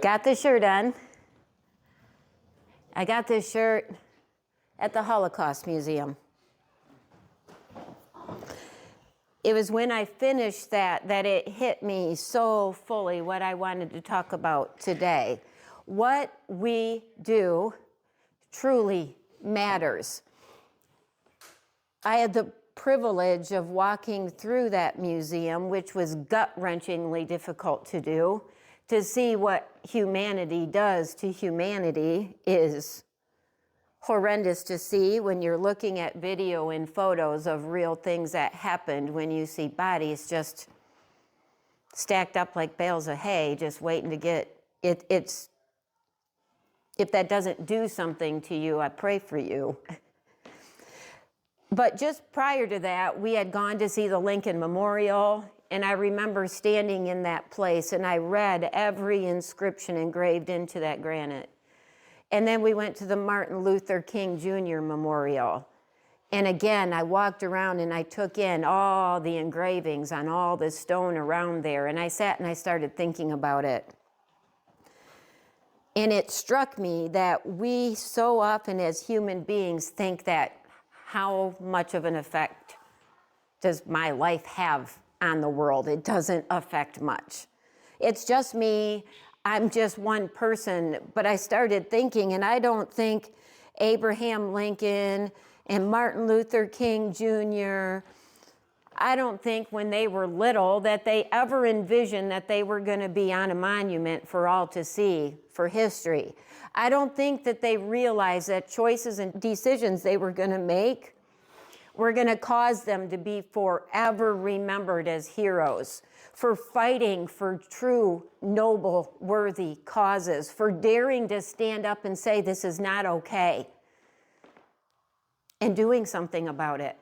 Got the shirt on. I got this shirt at the Holocaust Museum. It was when I finished that it hit me so fully what I wanted to talk about today. What we do truly matters. I had the privilege of walking through that museum, which was gut-wrenchingly difficult to do. To see what humanity does to humanity is horrendous to see when you're looking at video and photos of real things that happened, when you see bodies just stacked up like bales of hay, just waiting to get it. If that doesn't do something to you, I pray for you. But just prior to that, we had gone to see the Lincoln Memorial, and I remember standing in that place, and I read every inscription engraved into that granite. And then we went to the Martin Luther King Jr. Memorial. And again, I walked around and I took in all the engravings on all the stone around there, and I sat and I started thinking about it. And it struck me that we so often as human beings think that how much of an effect does my life have on the world? It doesn't affect much. It's just me. I'm just one person. But I started thinking, and I don't think Abraham Lincoln and Martin Luther King Jr., I don't think when they were little that they ever envisioned that they were going to be on a monument for all to see for history. I don't think that they realized that choices and decisions they were going to make were going to cause them to be forever remembered as heroes, for fighting for true, noble, worthy causes, for daring to stand up and say this is not okay, and doing something about it.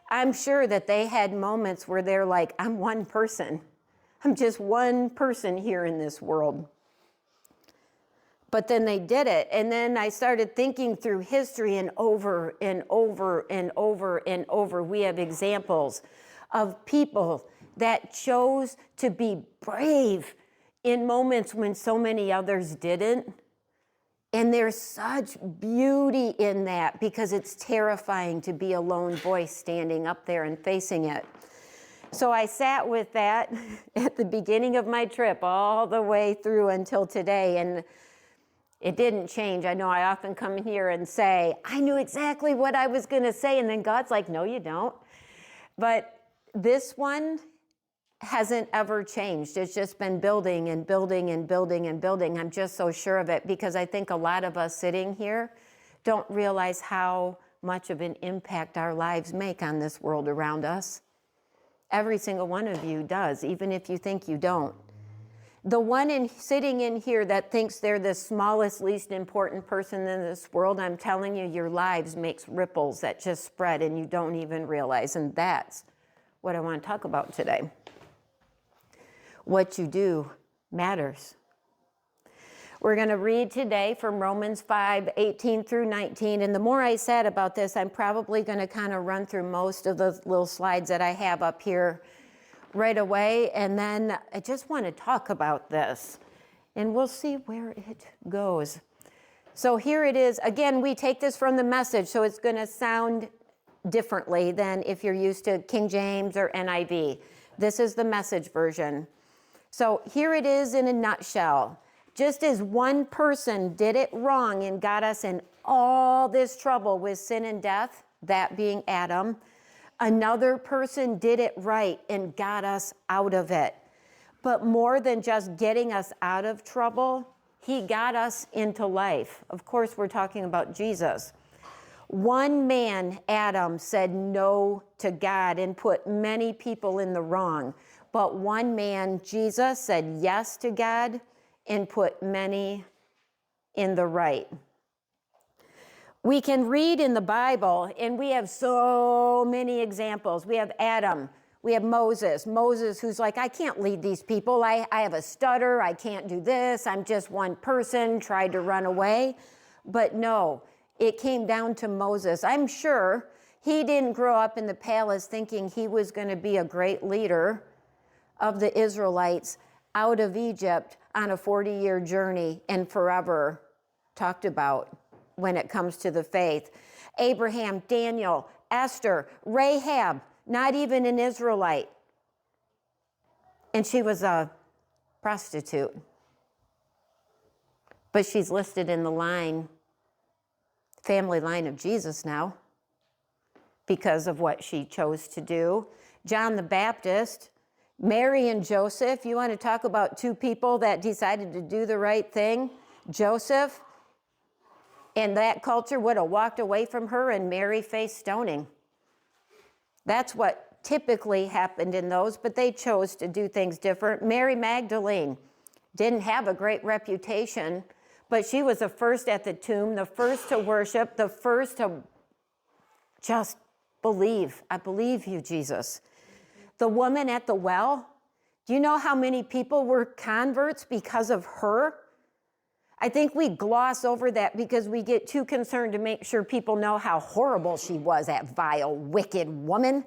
I'm sure that they had moments where they're like, I'm one person. I'm just one person here in this world. But then they did it. And then I started thinking through history, and over and over and over and over, we have examples of people that chose to be brave in moments when so many others didn't. And there's such beauty in that, because it's terrifying to be a lone voice standing up there and facing it. So I sat with that at the beginning of my trip all the way through until today, and it didn't change. I know I often come here and say, I knew exactly what I was going to say, and then God's like, no, you don't. But this one hasn't ever changed. It's just been building and building and building and building. I'm just so sure of it, because I think a lot of us sitting here don't realize how much of an impact our lives make on this world around us. Every single one of you does, even if you think you don't. The one sitting in here that thinks they're the smallest, least important person in this world, I'm telling you, your lives makes ripples that just spread and you don't even realize. And that's what I want to talk about today. What you do matters. We're going to read today from Romans 5:18 through 19. And the more I said about this, I'm probably going to kind of run through most of the little slides that I have up here right away. And then I just want to talk about this, and we'll see where it goes. So here it is. Again, we take this from the Message, so it's going to sound differently than if you're used to King James or NIV. This is the Message version. So here it is in a nutshell. Just as one person did it wrong and got us in all this trouble with sin and death, that being Adam, another person did it right and got us out of it. But more than just getting us out of trouble, he got us into life. Of course, we're talking about Jesus. One man, Adam, said no to God and put many people in the wrong. But one man, Jesus, said yes to God and put many in the right. We can read in the Bible, and we have so many examples. We have Adam. We have Moses. Moses, who's like, I can't lead these people. I have a stutter. I can't do this. I'm just one person, tried to run away. But no, it came down to Moses. I'm sure he didn't grow up in the palace thinking he was going to be a great leader of the Israelites. out of Egypt on a 40-year journey and forever talked about when it comes to the faith. Abraham, Daniel, Esther, Rahab, not even an Israelite. And she was a prostitute. But she's listed in the family line of Jesus now because of what she chose to do. John the Baptist, Mary and Joseph. You want to talk about two people that decided to do the right thing? Joseph and that culture would have walked away from her, and Mary faced stoning. That's what typically happened in those, but they chose to do things different. Mary Magdalene didn't have a great reputation, but she was the first at the tomb, the first to worship, the first to just believe. I believe you, Jesus. The woman at the well, do you know how many people were converts because of her? I think we gloss over that because we get too concerned to make sure people know how horrible she was, that vile, wicked woman.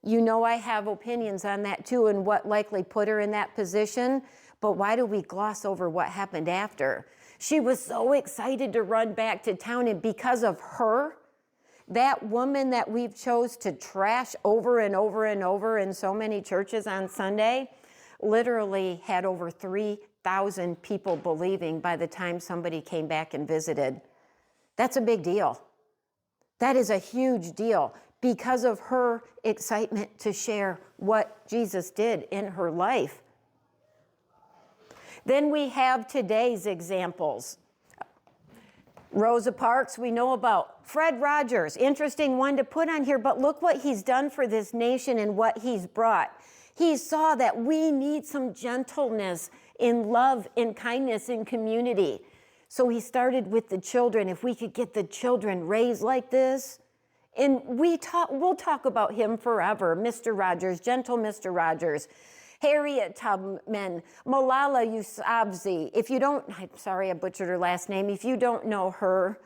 You know I have opinions on that too and what likely put her in that position, but why do we gloss over what happened after? She was so excited to run back to town, and because of her, that woman that we've chose to trash over and over and over in so many churches on Sunday literally had over 3,000 people believing by the time somebody came back and visited. That's a big deal. That is a huge deal because of her excitement to share what Jesus did in her life. Then we have today's examples. Rosa Parks, we know about. Fred Rogers, interesting one to put on here, but look what he's done for this nation and what he's brought. He saw that we need some gentleness in love and kindness in community. So he started with the children. If we could get the children raised like this, and we'll talk about him forever. Mr. Rogers, gentle Mr. Rogers. Harriet Tubman, Malala Yousafzai. I'm sorry I butchered her last name. If you don't know her,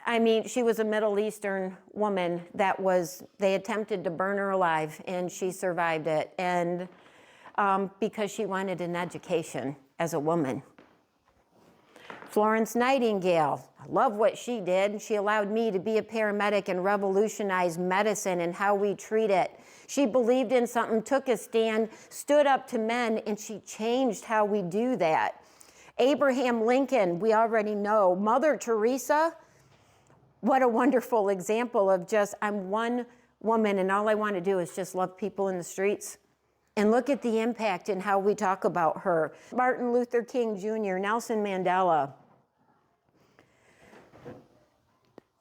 I mean, she was a Middle Eastern woman they attempted to burn her alive, and she survived it, and because she wanted an education as a woman. Florence Nightingale, I love what she did. She allowed me to be a paramedic and revolutionize medicine and how we treat it. She believed in something, took a stand, stood up to men, and she changed how we do that. Abraham Lincoln, we already know. Mother Teresa, what a wonderful example of just, I'm one woman and all I want to do is just love people in the streets. And look at the impact in how we talk about her. Martin Luther King Jr., Nelson Mandela.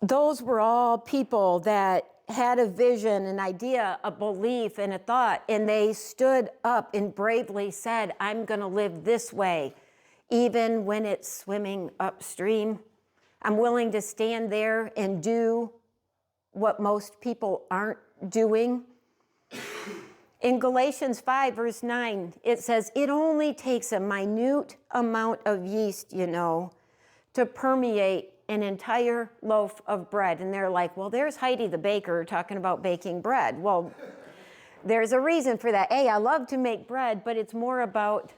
Those were all people that had a vision, an idea, a belief, and a thought, and they stood up and bravely said, I'm going to live this way, even when it's swimming upstream. I'm willing to stand there and do what most people aren't doing. In Galatians 5, verse 9, it says, it only takes a minute amount of yeast, to permeate an entire loaf of bread. And they're like, well, there's Heidi the baker talking about baking bread. Well, there's a reason for that. I love to make bread, but it's more about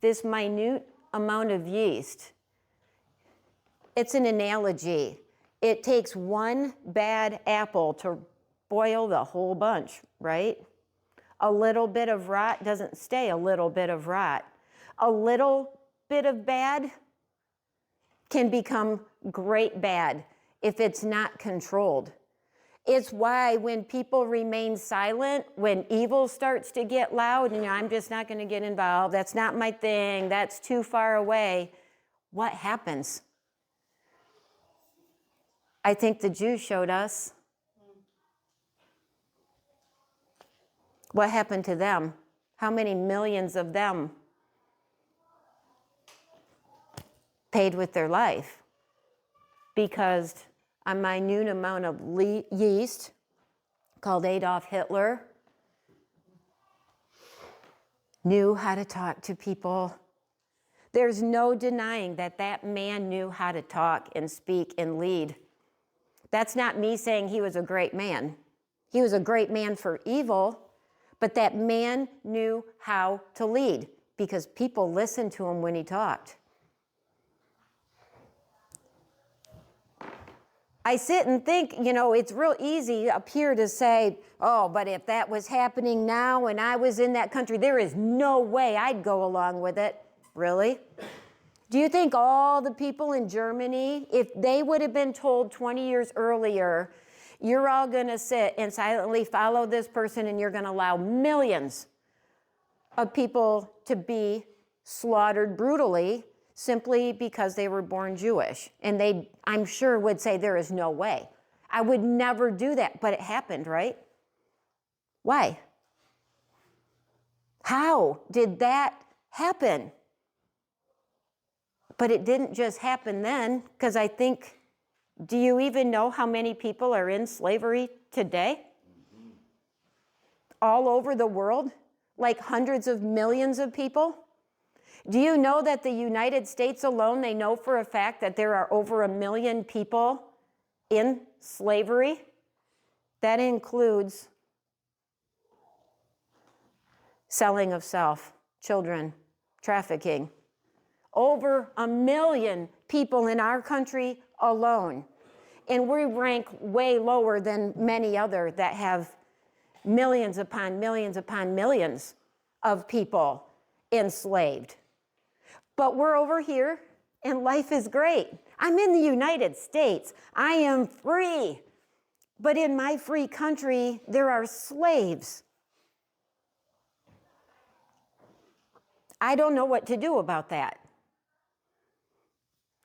this minute amount of yeast. It's an analogy. It takes one bad apple to boil the whole bunch, right? A little bit of rot doesn't stay a little bit of rot. A little bit of bad can become great bad if it's not controlled. It's why when people remain silent, when evil starts to get loud, I'm just not going to get involved, that's not my thing, that's too far away, what happens? I think the Jews showed us. What happened to them? How many millions of them paid with their life? Because a minute amount of yeast, called Adolf Hitler, knew how to talk to people. There's no denying that man knew how to talk and speak and lead. That's not me saying he was a great man. He was a great man for evil, but that man knew how to lead. because people listened to him when he talked. I sit and think, it's real easy up here to say, oh, but if that was happening now and I was in that country, there is no way I'd go along with it. Really? Do you think all the people in Germany, if they would have been told 20 years earlier, you're all going to sit and silently follow this person and you're going to allow millions of people to be slaughtered brutally simply because they were born Jewish? And they, I'm sure, would say there is no way. I would never do that, but it happened, right? Why? How did that happen? But it didn't just happen then, because I think, do you even know how many people are in slavery today? All over the world, like hundreds of millions of people? Do you know that the United States alone, they know for a fact that there are over 1 million people in slavery? That includes selling of self, children, trafficking. Over 1 million people in our country alone. And we rank way lower than many other that have millions upon millions upon millions of people enslaved. But we're over here and life is great. I'm in the United States. I am free. But in my free country, there are slaves. I don't know what to do about that.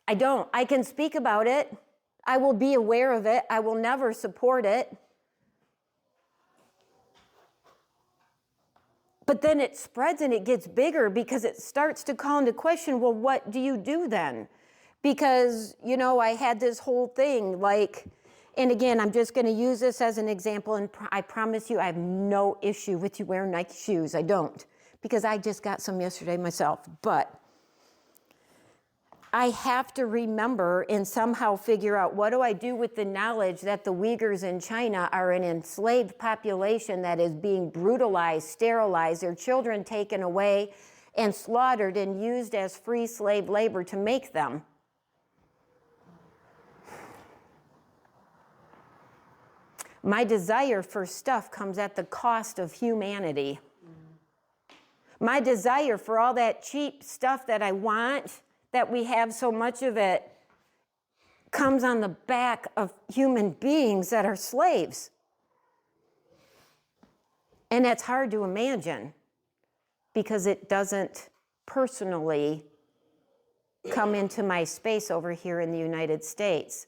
I don't. I can speak about it. I will be aware of it. I will never support it. But then it spreads and it gets bigger because it starts to call into question, well, what do you do then? Because, I had this whole thing and again, I'm just going to use this as an example, and I promise you I have no issue with you wearing Nike shoes. I don't, because I just got some yesterday myself. But I have to remember and somehow figure out, what do I do with the knowledge that the Uyghurs in China are an enslaved population that is being brutalized, sterilized, their children taken away and slaughtered and used as free slave labor to make them? My desire for stuff comes at the cost of humanity. My desire for all that cheap stuff that I want, that we have so much of it, comes on the back of human beings that are slaves. And that's hard to imagine because it doesn't personally come into my space over here in the United States.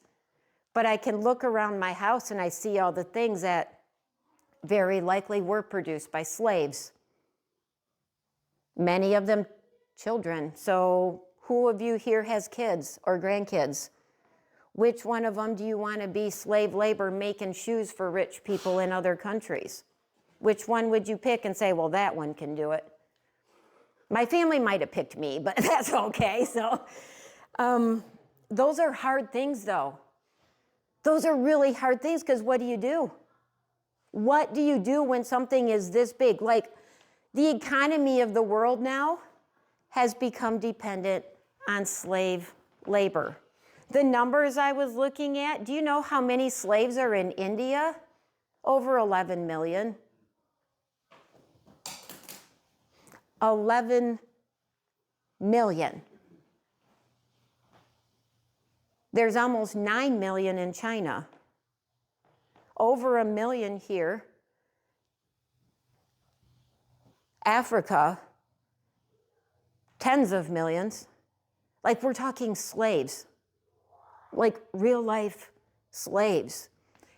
But I can look around my house and I see all the things that very likely were produced by slaves. Many of them children. So who of you here has kids or grandkids? Which one of them do you want to be slave labor making shoes for rich people in other countries? Which one would you pick and say, well, that one can do it? My family might have picked me, but that's okay. So those are hard things, though. Those are really hard things, because what do you do? What do you do when something is this big? Like, the economy of the world now has become dependent on slave labor. The numbers I was looking at, do you know how many slaves are in India? Over 11 million. 11 million. There's almost 9 million in China. Over 1 million here. Africa, tens of millions. Like, we're talking slaves. Like real life slaves.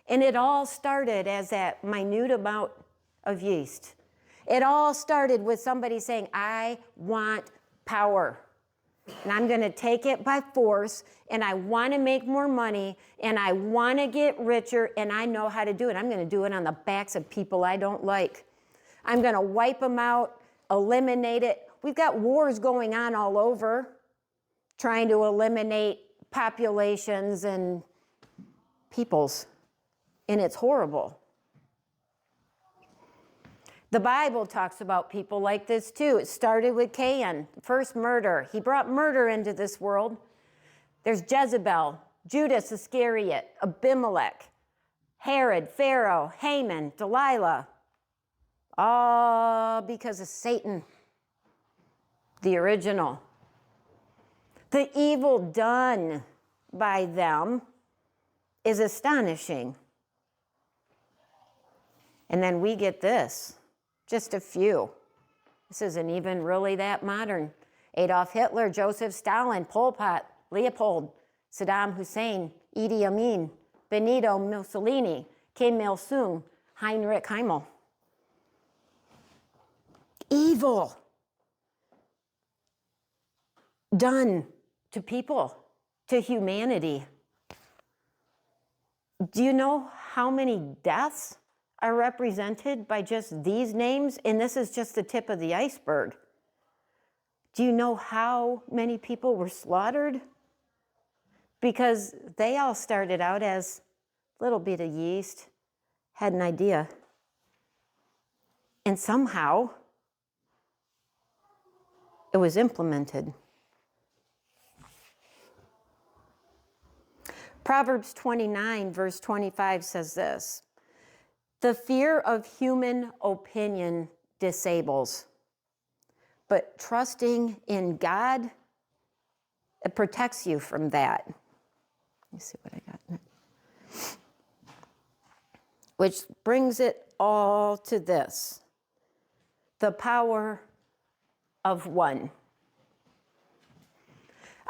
And it all started as that minute amount of yeast. It all started with somebody saying, I want power. And I'm going to take it by force, and I want to make more money, and I want to get richer, and I know how to do it. I'm going to do it on the backs of people I don't like. I'm going to wipe them out, eliminate it. We've got wars going on all over, trying to eliminate populations and peoples, and it's horrible. The Bible talks about people like this too. It started with Cain, first murder. He brought murder into this world. There's Jezebel, Judas Iscariot, Abimelech, Herod, Pharaoh, Haman, Delilah. All because of Satan, the original. The evil done by them is astonishing. And then we get this, just a few. This isn't even really that modern. Adolf Hitler, Joseph Stalin, Pol Pot, Leopold, Saddam Hussein, Idi Amin, Benito Mussolini, Kim Il-sung, Heinrich Himmel. Evil done to people, to humanity. Do you know how many deaths are represented by just these names? And this is just the tip of the iceberg. Do you know how many people were slaughtered? Because they all started out as a little bit of yeast, had an idea. And somehow it was implemented. Proverbs 29, verse 25 says this: the fear of human opinion disables, but trusting in God, it protects you from that. Let me see what I got next. Which brings it all to this: the power of one.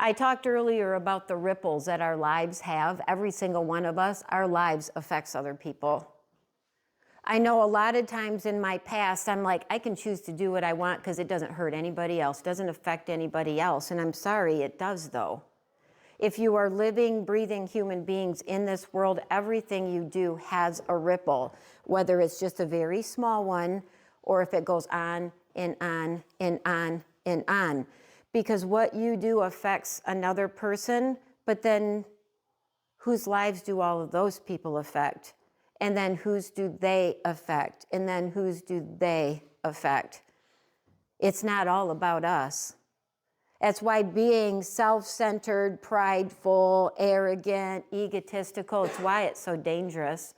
I talked earlier about the ripples that our lives have. Every single one of us, our lives affects other people. I know a lot of times in my past, I'm like, I can choose to do what I want because it doesn't hurt anybody else, doesn't affect anybody else. And I'm sorry, it does though. If you are living, breathing human beings in this world, everything you do has a ripple, whether it's just a very small one or if it goes on and on and on and on. Because what you do affects another person, but then whose lives do all of those people affect? And then whose do they affect? And then whose do they affect? It's not all about us. That's why being self-centered, prideful, arrogant, egotistical, it's why it's so dangerous.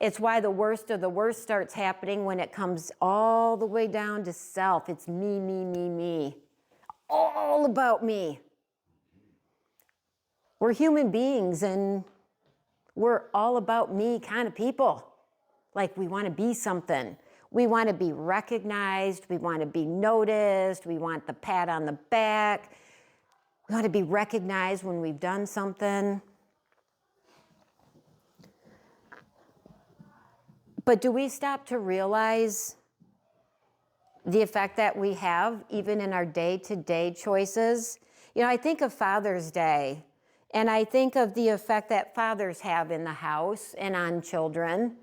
It's why the worst of the worst starts happening when it comes all the way down to self. It's me, me, me, me. All about me. We're human beings and we're all about me kind of people. Like we want to be something. We want to be recognized. We want to be noticed. We want the pat on the back. We want to be recognized when we've done something. But do we stop to realize the effect that we have even in our day-to-day choices? You know, I think of Father's Day, and I think of the effect that fathers have in the house and on children,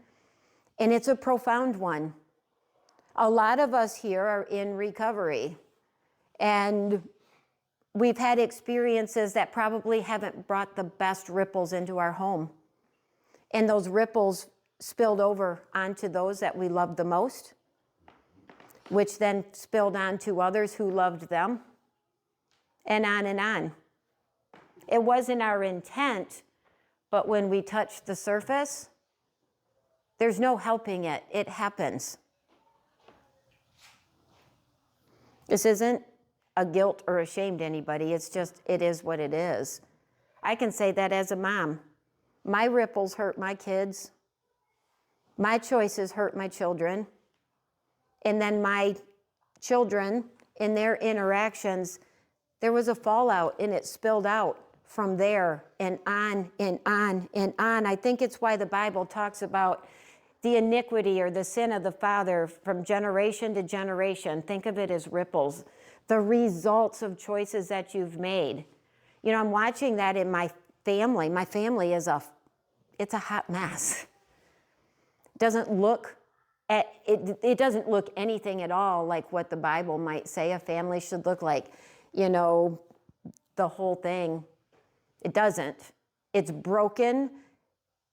and it's a profound one. A lot of us here are in recovery, and we've had experiences that probably haven't brought the best ripples into our home. And those ripples spilled over onto those that we loved the most, which then spilled on to others who loved them, and on and on. It wasn't our intent, but when we touch the surface, there's no helping it. It happens. This isn't a guilt or a shame to anybody. It's just, it is what it is. I can say that as a mom. My ripples hurt my kids. My choices hurt my children. And then my children, in their interactions, there was a fallout and it spilled out from there and on and on and on. I think it's why the Bible talks about the iniquity or the sin of the father from generation to generation. Think of it as ripples. The results of choices that you've made. You know, I'm watching that in my family. My family is it's a hot mess. It doesn't look anything at all like what the Bible might say a family should look like. You know, the whole thing. It doesn't. It's broken,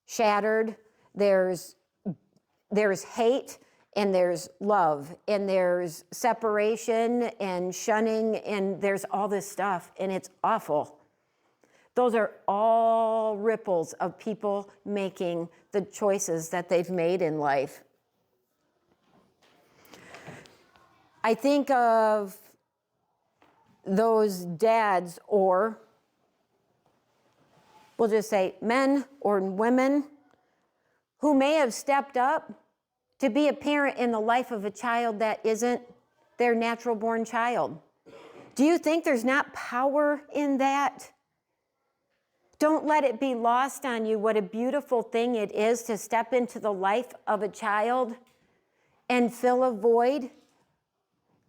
shattered. There's hate and there's love, and there's separation and shunning, and there's all this stuff, and it's awful. Those are all ripples of people making the choices that they've made in life. I think of those dads, or we'll just say men or women, who may have stepped up to be a parent in the life of a child that isn't their natural born child. Do you think there's not power in that? Don't let it be lost on you what a beautiful thing it is to step into the life of a child and fill a void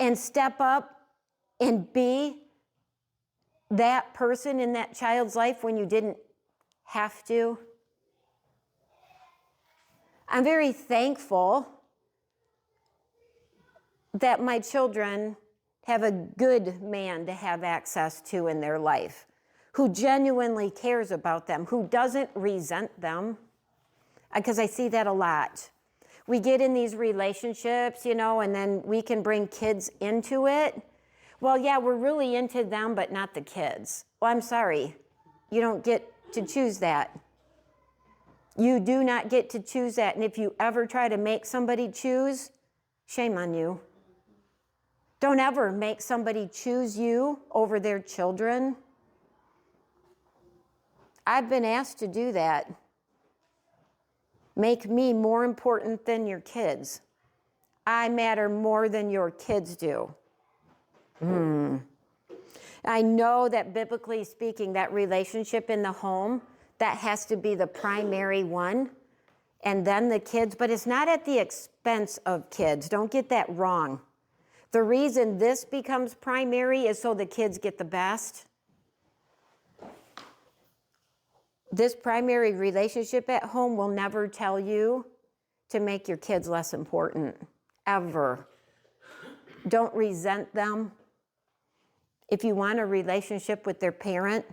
and step up and be that person in that child's life when you didn't have to. I'm very thankful that my children have a good man to have access to in their life, who genuinely cares about them, who doesn't resent them, because I see that a lot. We get in these relationships, and then we can bring kids into it. Well, yeah, we're really into them, but not the kids. Well, I'm sorry. You don't get to choose that. You do not get to choose that. And if you ever try to make somebody choose, shame on you. Don't ever make somebody choose you over their children. I've been asked to do that. Make me more important than your kids. I matter more than your kids do. I know that biblically speaking, that relationship in the home, that has to be the primary one, and then the kids, but it's not at the expense of kids. Don't get that wrong. The reason this becomes primary is so the kids get the best. This primary relationship at home will never tell you to make your kids less important, ever. Don't resent them. If you want a relationship with their parent,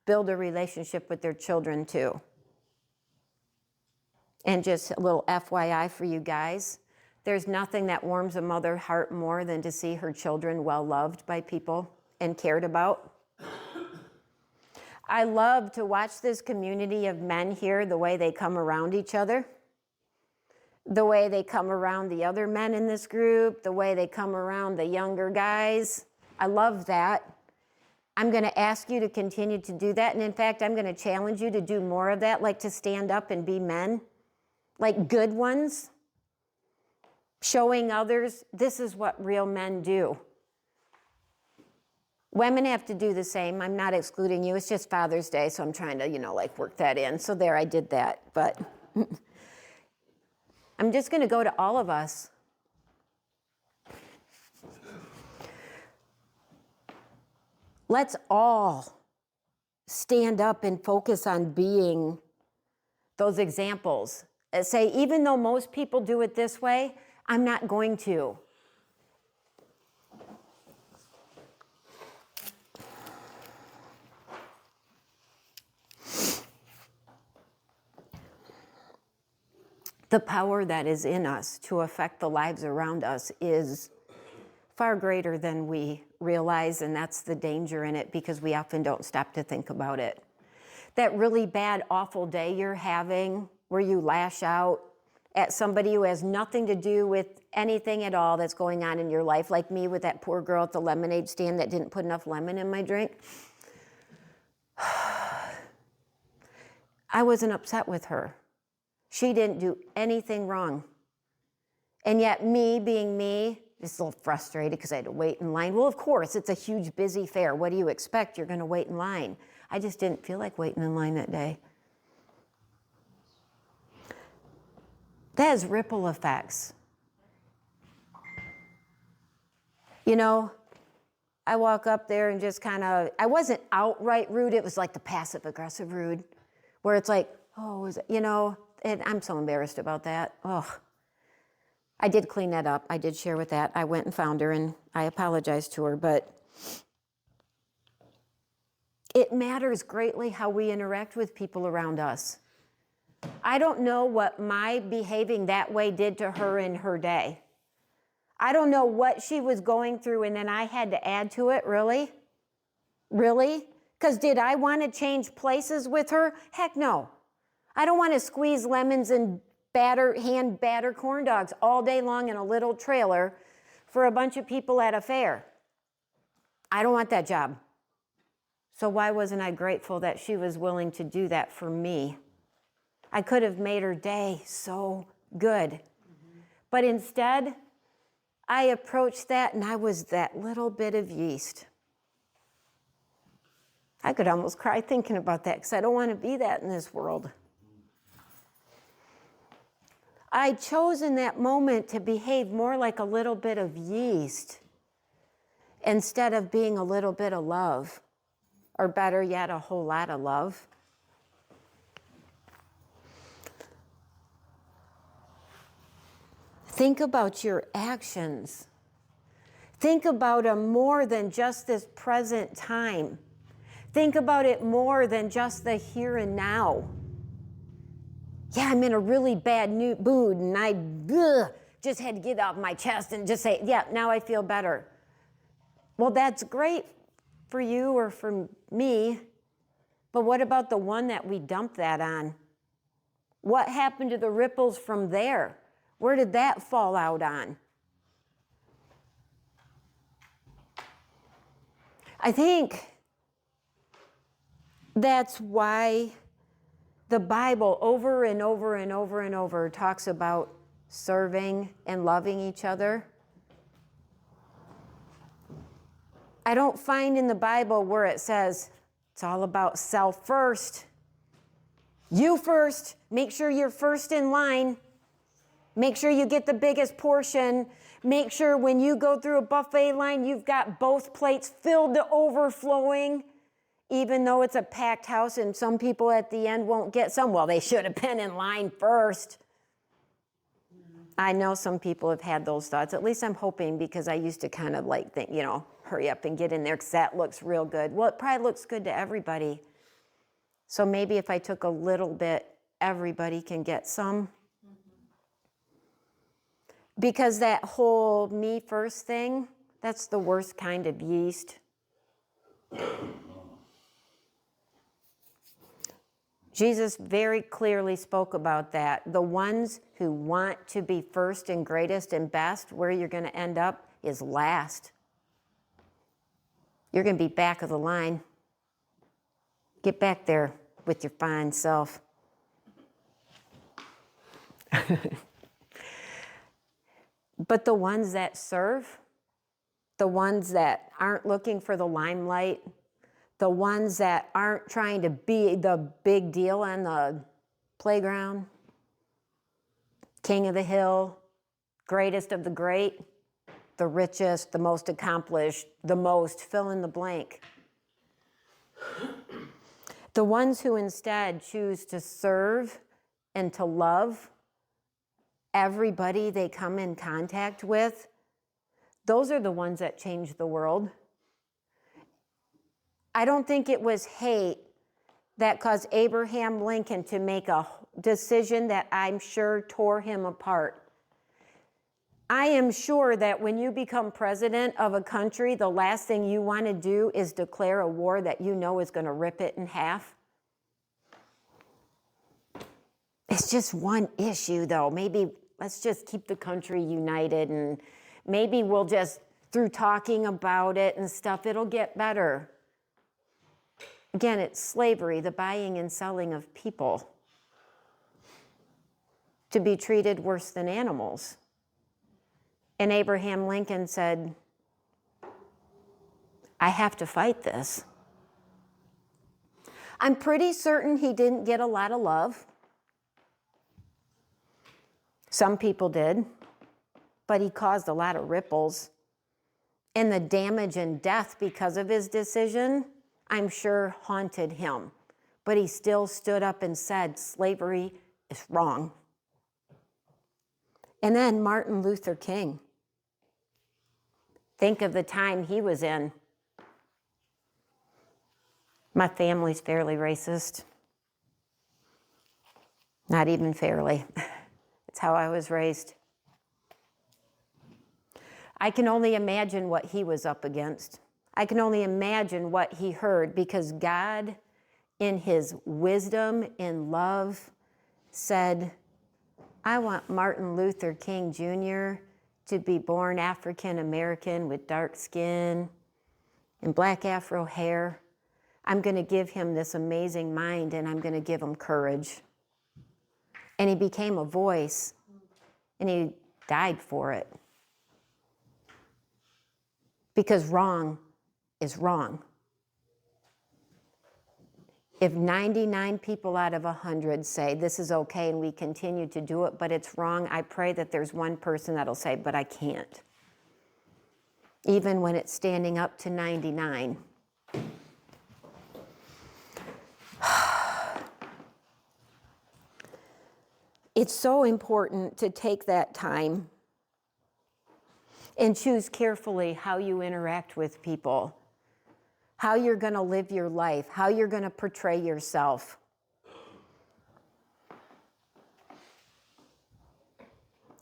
build a relationship with their children too. And just a little FYI for you guys, there's nothing that warms a mother's heart more than to see her children well loved by people and cared about. I love to watch this community of men here, the way they come around each other, the way they come around the other men in this group, the way they come around the younger guys. I love that. I'm going to ask you to continue to do that. And in fact, I'm going to challenge you to do more of that, like to stand up and be men, like good ones, showing others this is what real men do. Women have to do the same. I'm not excluding you. It's just Father's Day, so I'm trying to, work that in. So there, I did that. But I'm just going to go to all of us. Let's all stand up and focus on being those examples. Say, even though most people do it this way, I'm not going to. The power that is in us to affect the lives around us is far greater than we realize, and that's the danger in it, because we often don't stop to think about it. That really bad, awful day you're having where you lash out at somebody who has nothing to do with anything at all that's going on in your life, like me with that poor girl at the lemonade stand that didn't put enough lemon in my drink. I wasn't upset with her. She didn't do anything wrong. And yet me, being me, just a little frustrated because I had to wait in line. Well, of course, it's a huge, busy fair. What do you expect? You're going to wait in line. I just didn't feel like waiting in line that day. That has ripple effects. I walk up there and just I wasn't outright rude. It was like the passive-aggressive rude, where it's like, oh, and I'm so embarrassed about that. Oh. I did clean that up. I did share with that. I went and found her, and I apologized to her, but it matters greatly how we interact with people around us. I don't know what my behaving that way did to her in her day. I don't know what she was going through, and then I had to add to it. Really? Really? Because did I want to change places with her? Heck no. I don't want to squeeze lemons and hand batter corn dogs all day long in a little trailer for a bunch of people at a fair. I don't want that job. So why wasn't I grateful that she was willing to do that for me? I could have made her day so good. But instead, I approached that and I was that little bit of yeast. I could almost cry thinking about that because I don't want to be that in this world. I chose in that moment to behave more like a little bit of yeast instead of being a little bit of love, or better yet, a whole lot of love. Think about your actions. Think about them more than just this present time. Think about it more than just the here and now. Yeah, I'm in a really bad mood and I just had to get off my chest and just say, yeah, now I feel better. Well, that's great for you or for me, but what about the one that we dumped that on? What happened to the ripples from there? Where did that fall out on? I think that's why the Bible over and over and over and over talks about serving and loving each other. I don't find in the Bible where it says it's all about self first. You first. Make sure you're first in line. Make sure you get the biggest portion. Make sure when you go through a buffet line, you've got both plates filled to overflowing, even though it's a packed house and some people at the end won't get some. Well, they should have been in line first. I know some people have had those thoughts. At least I'm hoping, because I used to kind of like think, hurry up and get in there because that looks real good. Well, it probably looks good to everybody. So maybe if I took a little bit, everybody can get some. Because that whole me first thing, that's the worst kind of yeast. Jesus very clearly spoke about that. The ones who want to be first and greatest and best, where you're going to end up is last. You're going to be back of the line. Get back there with your fine self. But the ones that serve, the ones that aren't looking for the limelight, the ones that aren't trying to be the big deal on the playground, king of the hill, greatest of the great, the richest, the most accomplished, the most fill in the blank. The ones who instead choose to serve and to love everybody they come in contact with, those are the ones that change the world. I don't think it was hate that caused Abraham Lincoln to make a decision that I'm sure tore him apart. I am sure that when you become president of a country, the last thing you want to do is declare a war that you know is going to rip it in half. It's just one issue, though. Maybe let's just keep the country united, and maybe we'll just, through talking about it and stuff, it'll get better. Again, it's slavery, the buying and selling of people to be treated worse than animals. And Abraham Lincoln said, I have to fight this. I'm pretty certain he didn't get a lot of love. Some people did, but he caused a lot of ripples. And the damage and death because of his decision, I'm sure, haunted him. But he still stood up and said, slavery is wrong. And then Martin Luther King. Think of the time he was in. My family's fairly racist. Not even fairly. It's how I was raised. I can only imagine what he was up against. I can only imagine what he heard, because God, in his wisdom and love, said, I want Martin Luther King Jr. to be born African American with dark skin and black afro hair. I'm going to give him this amazing mind, and I'm going to give him courage. And he became a voice, and he died for it. Because wrong is wrong. If 99 people out of 100 say this is okay and we continue to do it, but it's wrong, I pray that there's one person that'll say, but I can't. Even when it's standing up to 99. It's so important to take that time and choose carefully how you interact with people, how you're going to live your life, how you're going to portray yourself.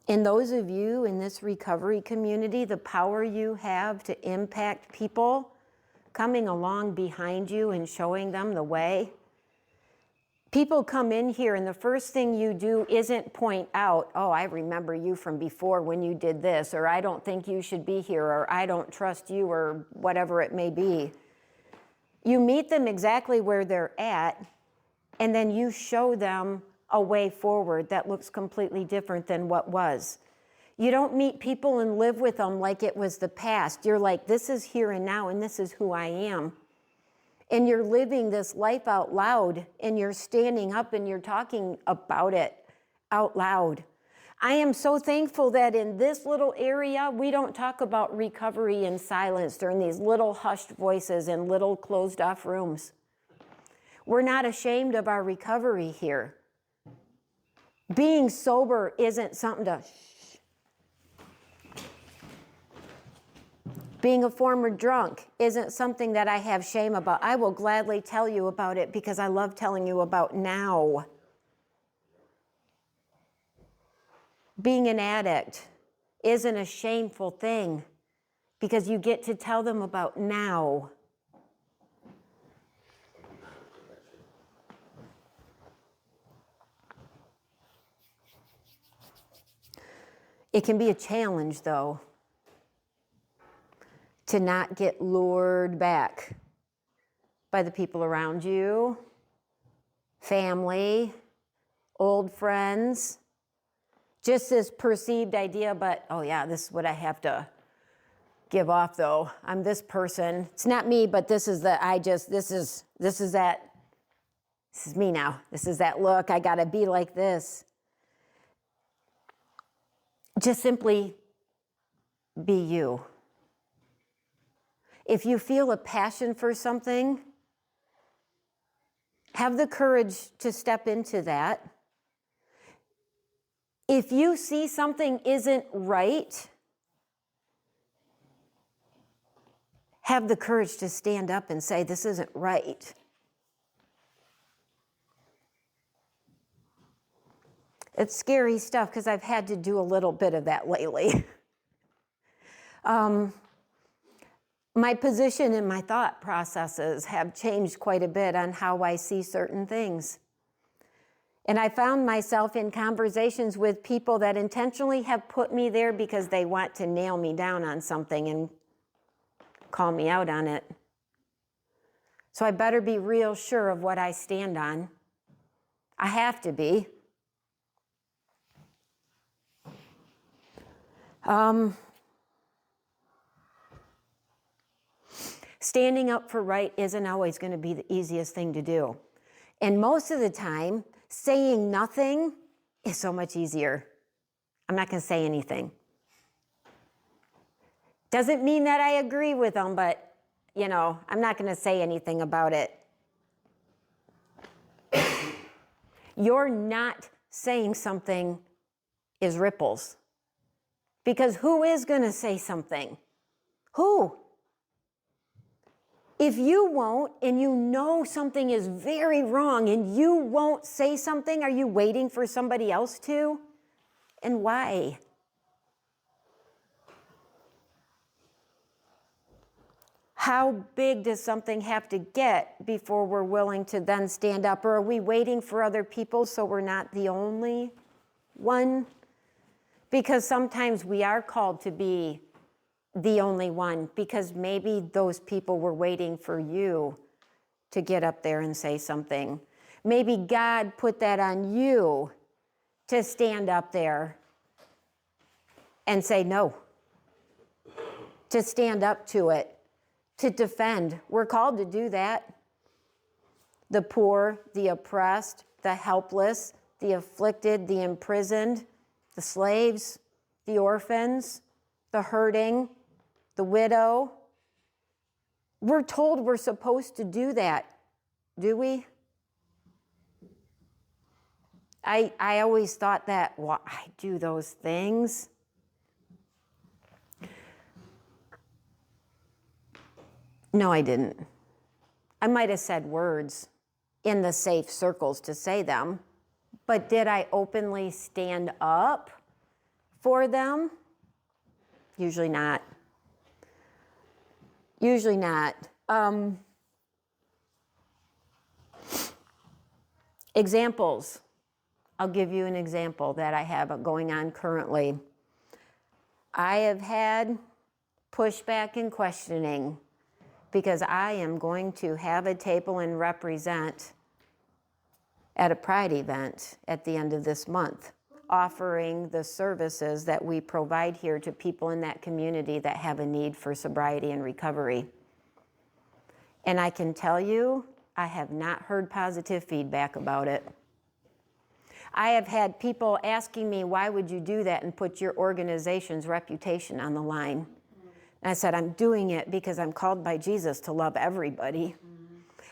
And those of you in this recovery community, the power you have to impact people coming along behind you and showing them the way. People come in here and the first thing you do isn't point out, oh, I remember you from before when you did this, or I don't think you should be here, or I don't trust you, or whatever it may be. You meet them exactly where they're at, and then you show them a way forward that looks completely different than what was. You don't meet people and live with them like it was the past. You're like, this is here and now, and this is who I am. And you're living this life out loud, and you're standing up and you're talking about it out loud. I am so thankful that in this little area, we don't talk about recovery in silence or in these little hushed voices in little closed off rooms. We're not ashamed of our recovery here. Being sober isn't something to shh. Being a former drunk isn't something that I have shame about. I will gladly tell you about it because I love telling you about now. Being an addict isn't a shameful thing because you get to tell them about now. It can be a challenge, though, to not get lured back by the people around you, family, old friends, just this perceived idea, but, oh yeah, this is what I have to give off though. I'm this person. It's not me, but this is this is me now. This is that look. I gotta be like this. Just simply be you. If you feel a passion for something, have the courage to step into that. If you see something isn't right, have the courage to stand up and say, this isn't right. It's scary stuff because I've had to do a little bit of that lately. My position and my thought processes have changed quite a bit on how I see certain things. And I found myself in conversations with people that intentionally have put me there because they want to nail me down on something and call me out on it. So I better be real sure of what I stand on. I have to be. Standing up for right isn't always going to be the easiest thing to do. And most of the time, saying nothing is so much easier. I'm not going to say anything. Doesn't mean that I agree with them, but, I'm not going to say anything about it. You're not saying something is ripples. Because who is going to say something? Who? If you won't, and you know something is very wrong, and you won't say something, are you waiting for somebody else to? And why? How big does something have to get before we're willing to then stand up? Or are we waiting for other people so we're not the only one? Because sometimes we are called to be the only one, because maybe those people were waiting for you to get up there and say something. Maybe God put that on you to stand up there and say no, to stand up to it, to defend. We're called to do that. The poor, the oppressed, the helpless, the afflicted, the imprisoned, the slaves, the orphans, the hurting, the widow. We're told we're supposed to do that, do we? I always thought that, well, I do those things. No, I didn't. I might have said words in the safe circles to say them, but did I openly stand up for them? Usually not. Usually not. Examples. I'll give you an example that I have going on currently. I have had pushback and questioning because I am going to have a table and represent at a Pride event at the end of this month, offering the services that we provide here to people in that community that have a need for sobriety and recovery. And I can tell you, I have not heard positive feedback about it. I have had people asking me, why would you do that and put your organization's reputation on the line? And I said, I'm doing it because I'm called by Jesus to love everybody.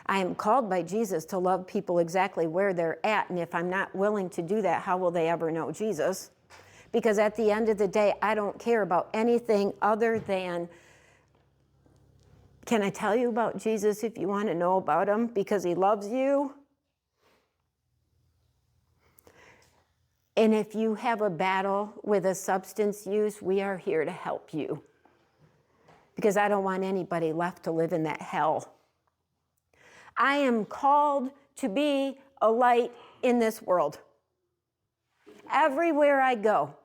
I am called by Jesus to love people exactly where they're at. And if I'm not willing to do that, how will they ever know Jesus? Because at the end of the day, I don't care about anything other than, can I tell you about Jesus if you want to know about him? Because he loves you. And if you have a battle with a substance use, we are here to help you. Because I don't want anybody left to live in that hell. I am called to be a light in this world. Everywhere I go.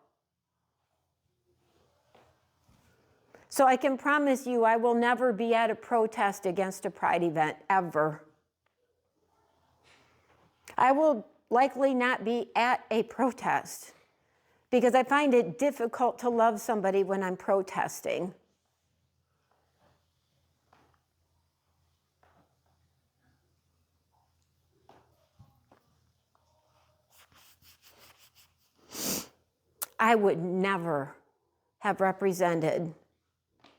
So I can promise you I will never be at a protest against a Pride event, ever. I will likely not be at a protest because I find it difficult to love somebody when I'm protesting. I would never have represented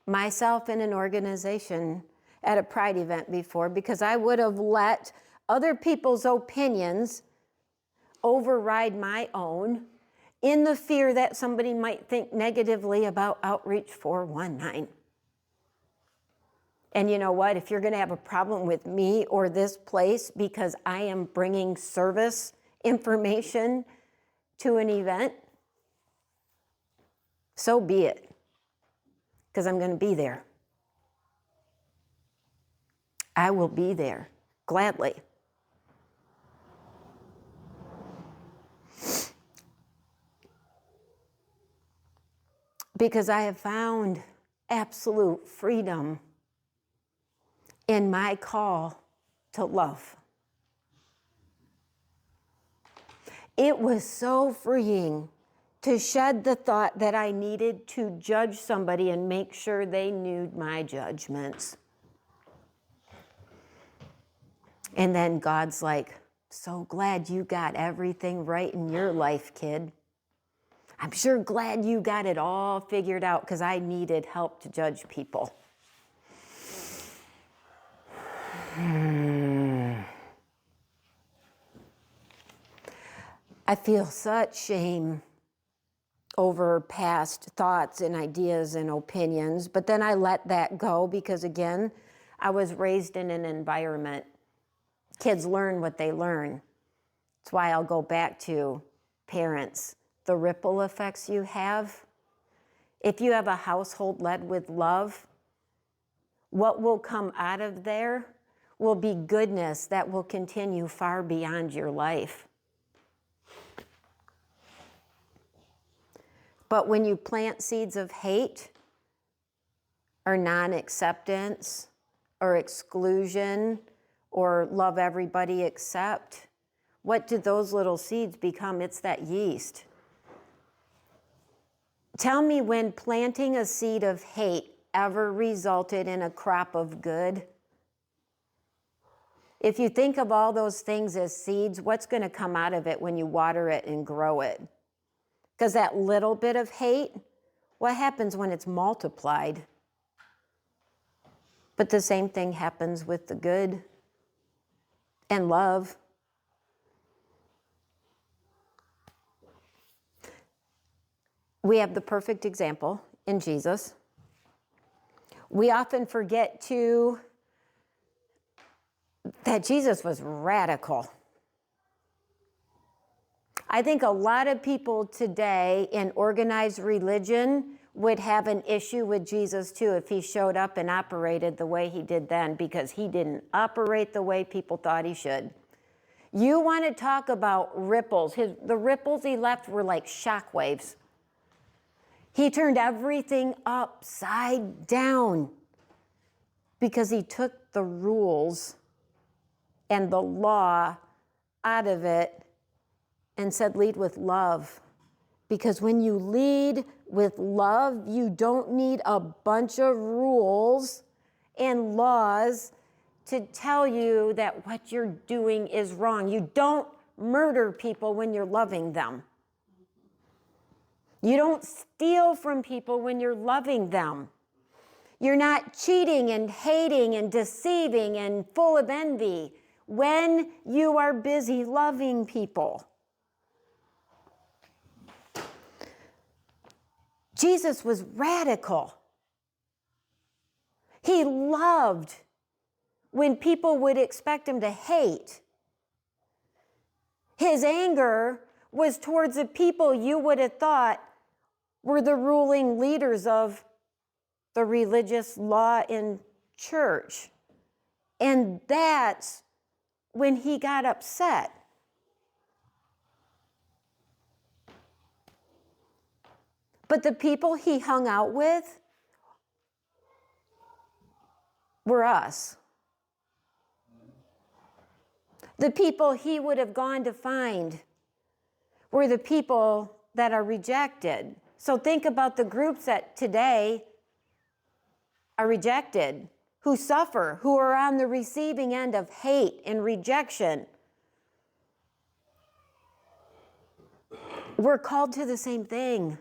myself in an organization at a Pride event before because I would have let other people's opinions override my own in the fear that somebody might think negatively about Outreach 419. And you know what? If you're going to have a problem with me or this place because I am bringing service information to an event, so be it, because I'm going to be there. I will be there, gladly. Because I have found absolute freedom in my call to love. It was so freeing to shed the thought that I needed to judge somebody and make sure they knew my judgments. And then God's like, so glad you got everything right in your life, kid. I'm sure glad you got it all figured out because I needed help to judge people. I feel such shame over past thoughts and ideas and opinions, but then I let that go because, again, I was raised in an environment. Kids learn what they learn. That's why I'll go back to parents, the ripple effects you have. If you have a household led with love, what will come out of there will be goodness that will continue far beyond your life. But when you plant seeds of hate or non-acceptance or exclusion or love everybody except, what do those little seeds become? It's that yeast. Tell me when planting a seed of hate ever resulted in a crop of good. If you think of all those things as seeds, what's going to come out of it when you water it and grow it? Because that little bit of hate, what happens when it's multiplied? But the same thing happens with the good and love. We have the perfect example in Jesus. We often forget too that Jesus was radical. I think a lot of people today in organized religion would have an issue with Jesus too if he showed up and operated the way he did then, because he didn't operate the way people thought he should. You want to talk about ripples. The ripples he left were like shockwaves. He turned everything upside down because he took the rules and the law out of it and said, lead with love. Because when you lead with love, you don't need a bunch of rules and laws to tell you that what you're doing is wrong. You don't murder people when you're loving them. You don't steal from people when you're loving them. You're not cheating and hating and deceiving and full of envy when you are busy loving people. Jesus was radical. He loved when people would expect him to hate. His anger was towards the people you would have thought were the ruling leaders of the religious law in church. And that's when he got upset. But the people he hung out with were us. The people he would have gone to find were the people that are rejected. So think about the groups that today are rejected, who suffer, who are on the receiving end of hate and rejection. We're called to the same thing.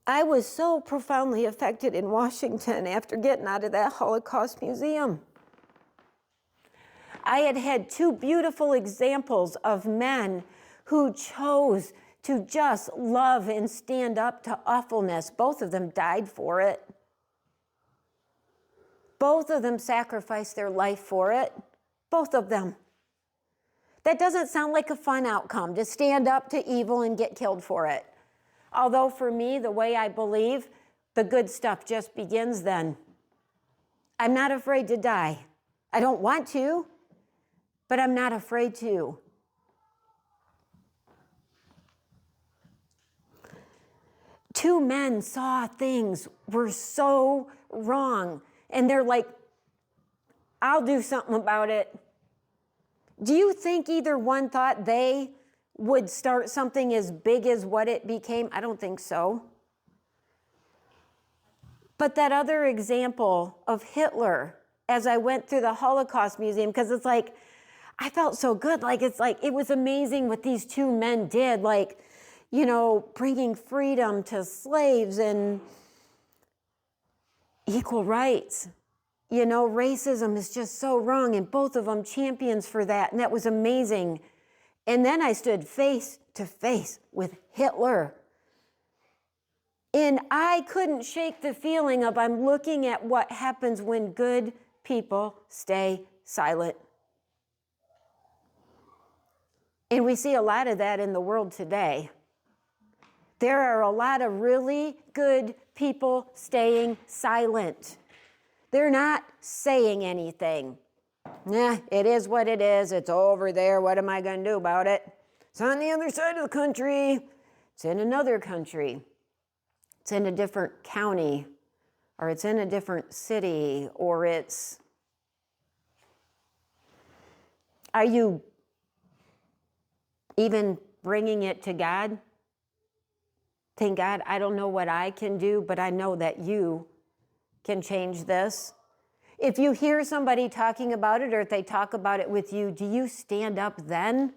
I was so profoundly affected in Washington after getting out of that Holocaust museum. I had had two beautiful examples of men who chose to just love and stand up to awfulness. Both of them died for it. Both of them sacrificed their life for it. Both of them. That doesn't sound like a fun outcome, to stand up to evil and get killed for it. Although for me, the way I believe, the good stuff just begins then. I'm not afraid to die. I don't want to, but I'm not afraid to. Two men saw things were so wrong, and they're like, I'll do something about it. Do you think either one thought they would start something as big as what it became? I don't think so. But that other example of Hitler, as I went through the Holocaust Museum, because it's like, I felt so good. Like, it's like, it was amazing what these two men did. Like, you know, bringing freedom to slaves and equal rights. You know, racism is just so wrong, and both of them champions for that, and that was amazing. And then I stood face to face with Hitler. And I couldn't shake the feeling of I'm looking at what happens when good people stay silent. And we see a lot of that in the world today. There are a lot of really good people staying silent. They're not saying anything. It is what it is. It's over there. What am I going to do about it? It's on the other side of the country. It's in another country. It's in a different county, or it's in a different city, or it's... Are you even bringing it to God? Thank God, I don't know what I can do, but I know that you can change this. If you hear somebody talking about it, or if they talk about it with you, do you stand up then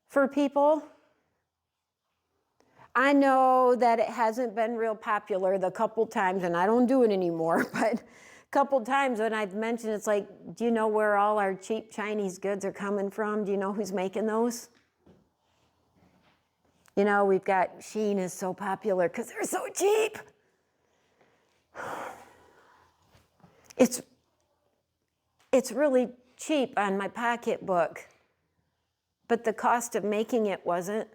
for people? I know that it hasn't been real popular the couple times, and I don't do it anymore, but a couple times when I've mentioned, it's like, do you know where all our cheap Chinese goods are coming from? Do you know who's making those? You know, we've got Shein is so popular because they're so cheap. It's really cheap on my pocketbook, but the cost of making it wasn't.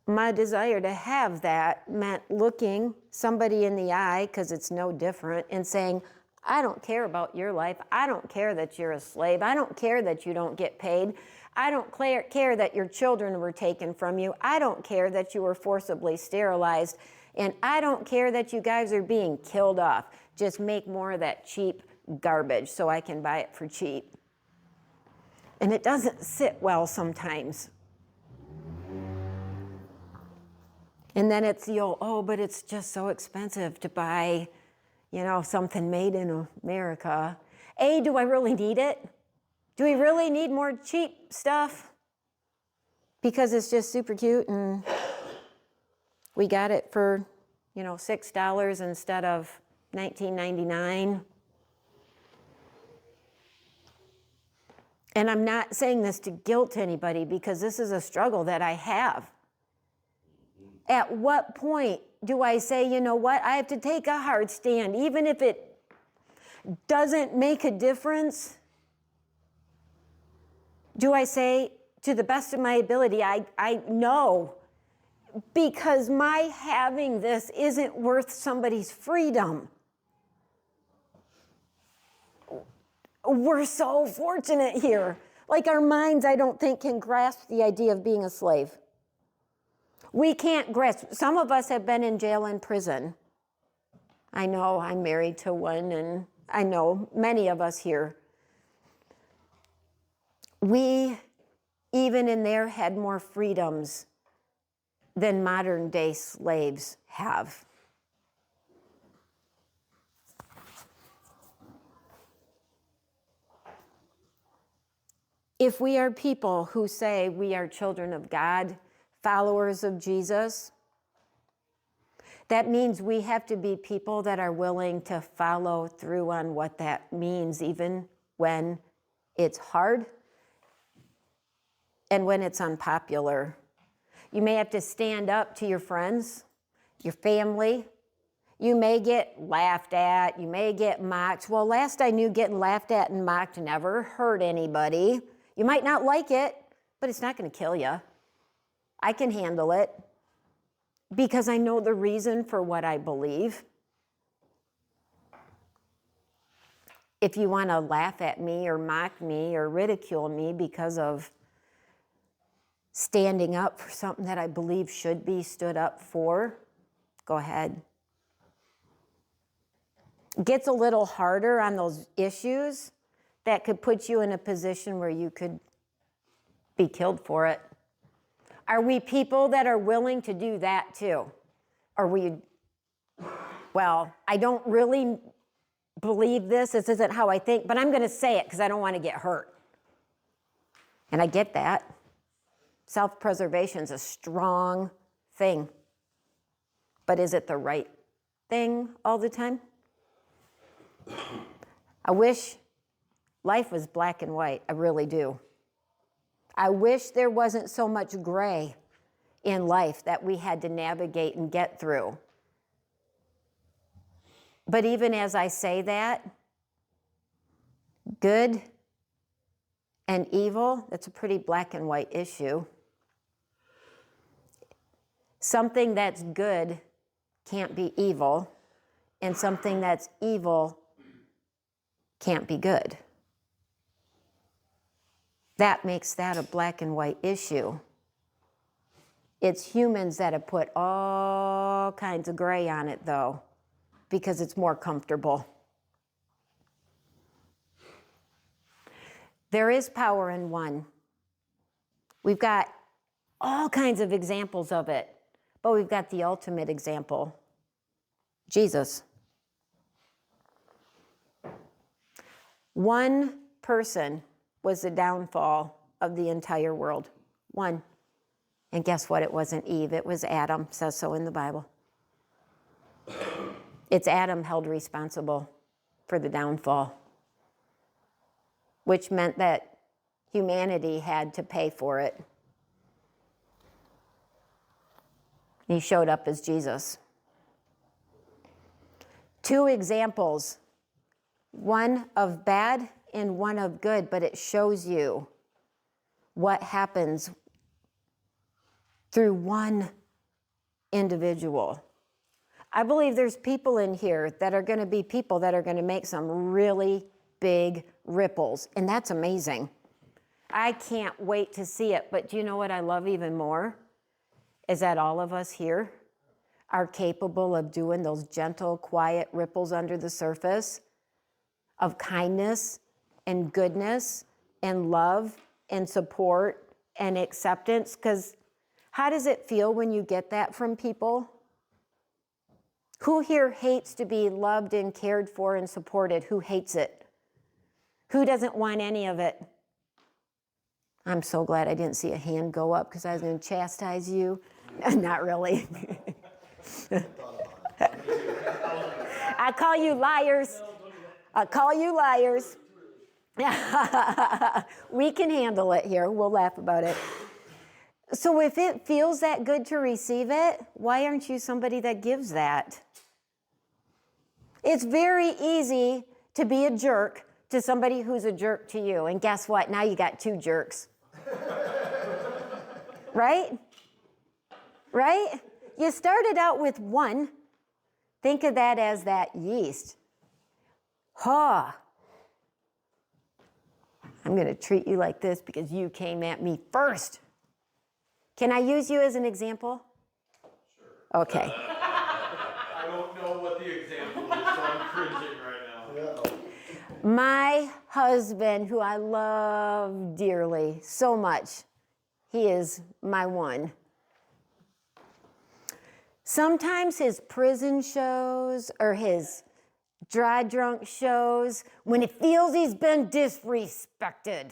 My desire to have that meant looking somebody in the eye, because it's no different, and saying, I don't care about your life. I don't care that you're a slave. I don't care that you don't get paid. I don't care that your children were taken from you. I don't care that you were forcibly sterilized. And I don't care that you guys are being killed off. Just make more of that cheap garbage so I can buy it for cheap. And it doesn't sit well sometimes. And then it's the old, oh, but it's just so expensive to buy, you know, something made in America. A, do I really need it? Do we really need more cheap stuff? Because it's just super cute and we got it for, you know, $6 instead of $19.99. And I'm not saying this to guilt anybody, because this is a struggle that I have. At what point do I say, you know what, I have to take a hard stand, even if it doesn't make a difference? Do I say, to the best of my ability, I know, because my having this isn't worth somebody's freedom. We're so fortunate here. Like, our minds, I don't think, can grasp the idea of being a slave. We can't grasp. Some of us have been in jail and prison. I know I'm married to one, and I know many of us here. We, even in there, had more freedoms than modern day slaves have. If we are people who say we are children of God, followers of Jesus, that means we have to be people that are willing to follow through on what that means, even when it's hard and when it's unpopular. You may have to stand up to your friends, your family. You may get laughed at. You may get mocked. Well, last I knew, getting laughed at and mocked never hurt anybody. You might not like it, but it's not going to kill you. I can handle it because I know the reason for what I believe. If you want to laugh at me or mock me or ridicule me because of standing up for something that I believe should be stood up for, go ahead. It gets a little harder on those issues that could put you in a position where you could be killed for it. Are we people that are willing to do that too? Are we, well, I don't really believe this isn't how I think, but I'm going to say it because I don't want to get hurt. And I get that. Self-preservation is a strong thing. But is it the right thing all the time? I wish life was black and white. I really do. I wish there wasn't so much gray in life that we had to navigate and get through. But even as I say that, good and evil, that's a pretty black and white issue. Something that's good can't be evil, and something that's evil can't be good. That makes that a black and white issue. It's humans that have put all kinds of gray on it, though, because it's more comfortable. There is power in one. We've got all kinds of examples of it, but we've got the ultimate example, Jesus. One person was the downfall of the entire world. One. And guess what? It wasn't Eve. It was Adam. Says so in the Bible. It's Adam held responsible for the downfall, which meant that humanity had to pay for it. He showed up as Jesus. Two examples, one of bad and one of good, but it shows you what happens through one individual. I believe there's people in here that are going to be people that are going to make some really big ripples, and that's amazing. I can't wait to see it, but do you know what I love even more? Is that all of us here are capable of doing those gentle, quiet ripples under the surface of kindness and goodness and love and support and acceptance. Because how does it feel when you get that from people? Who here hates to be loved and cared for and supported? Who hates it? Who doesn't want any of it? I'm so glad I didn't see a hand go up because I was going to chastise you. Not really. I call you liars. I call you liars. We can handle it here. We'll laugh about it. So if it feels that good to receive it, why aren't you somebody that gives that? It's very easy to be a jerk to somebody who's a jerk to you. And guess what? Now you got two jerks. Right? Right? You started out with one. Think of that as that yeast. I'm going to treat you like this because you came at me first. Can I use you as an example? Sure. Okay. I don't know what the example is, so I'm cringing right now. My husband, who I love dearly so much, he is my one. Sometimes his prison shows or his dry drunk shows, when he feels he's been disrespected.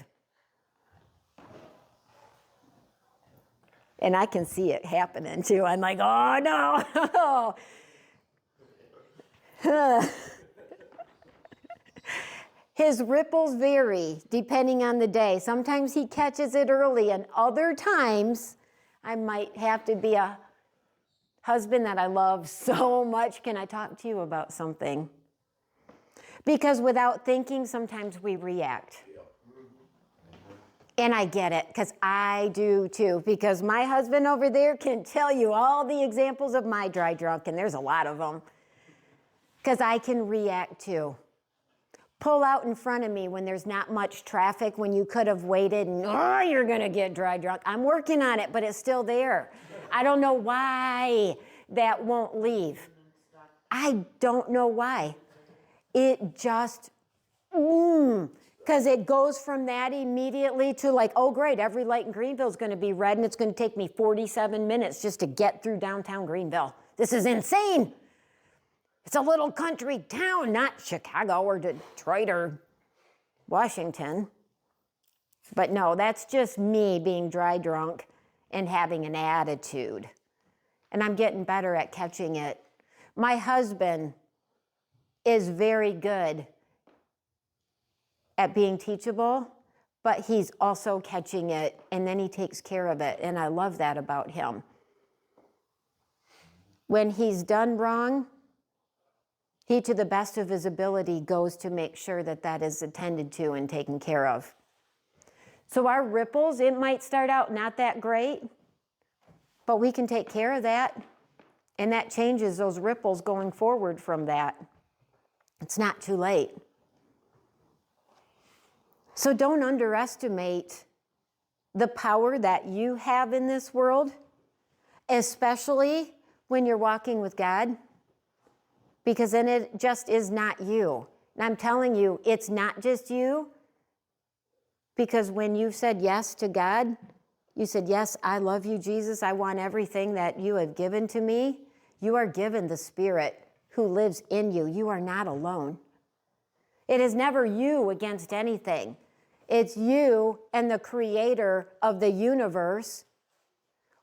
And I can see it happening too. I'm like, oh no. His ripples vary depending on the day. Sometimes he catches it early, and other times I might have to be a husband that I love so much. Can I talk to you about something? Because without thinking, sometimes we react. And I get it, because I do too. Because my husband over there can tell you all the examples of my dry drunk, and there's a lot of them. Because I can react too. Pull out in front of me when there's not much traffic, when you could have waited, and you're going to get dry drunk. I'm working on it, but it's still there. I don't know why that won't leave. I don't know why. It just, because it goes from that immediately to like, oh great, every light in Greenville is going to be red, and it's going to take me 47 minutes just to get through downtown Greenville. This is insane. It's a little country town, not Chicago or Detroit or Washington. But no, that's just me being dry drunk and having an attitude. And I'm getting better at catching it. My husband is very good at being teachable, but he's also catching it, and then he takes care of it, and I love that about him. When he's done wrong, he, to the best of his ability, goes to make sure that that is attended to and taken care of. So our ripples, it might start out not that great, but we can take care of that, and that changes those ripples going forward from that. It's not too late. So don't underestimate the power that you have in this world, especially when you're walking with God, because then it just is not you. And I'm telling you, it's not just you, because when you said yes to God, you said, yes, I love you, Jesus. I want everything that you have given to me. You are given the Spirit who lives in you. You are not alone. It is never you against anything. It's you and the Creator of the universe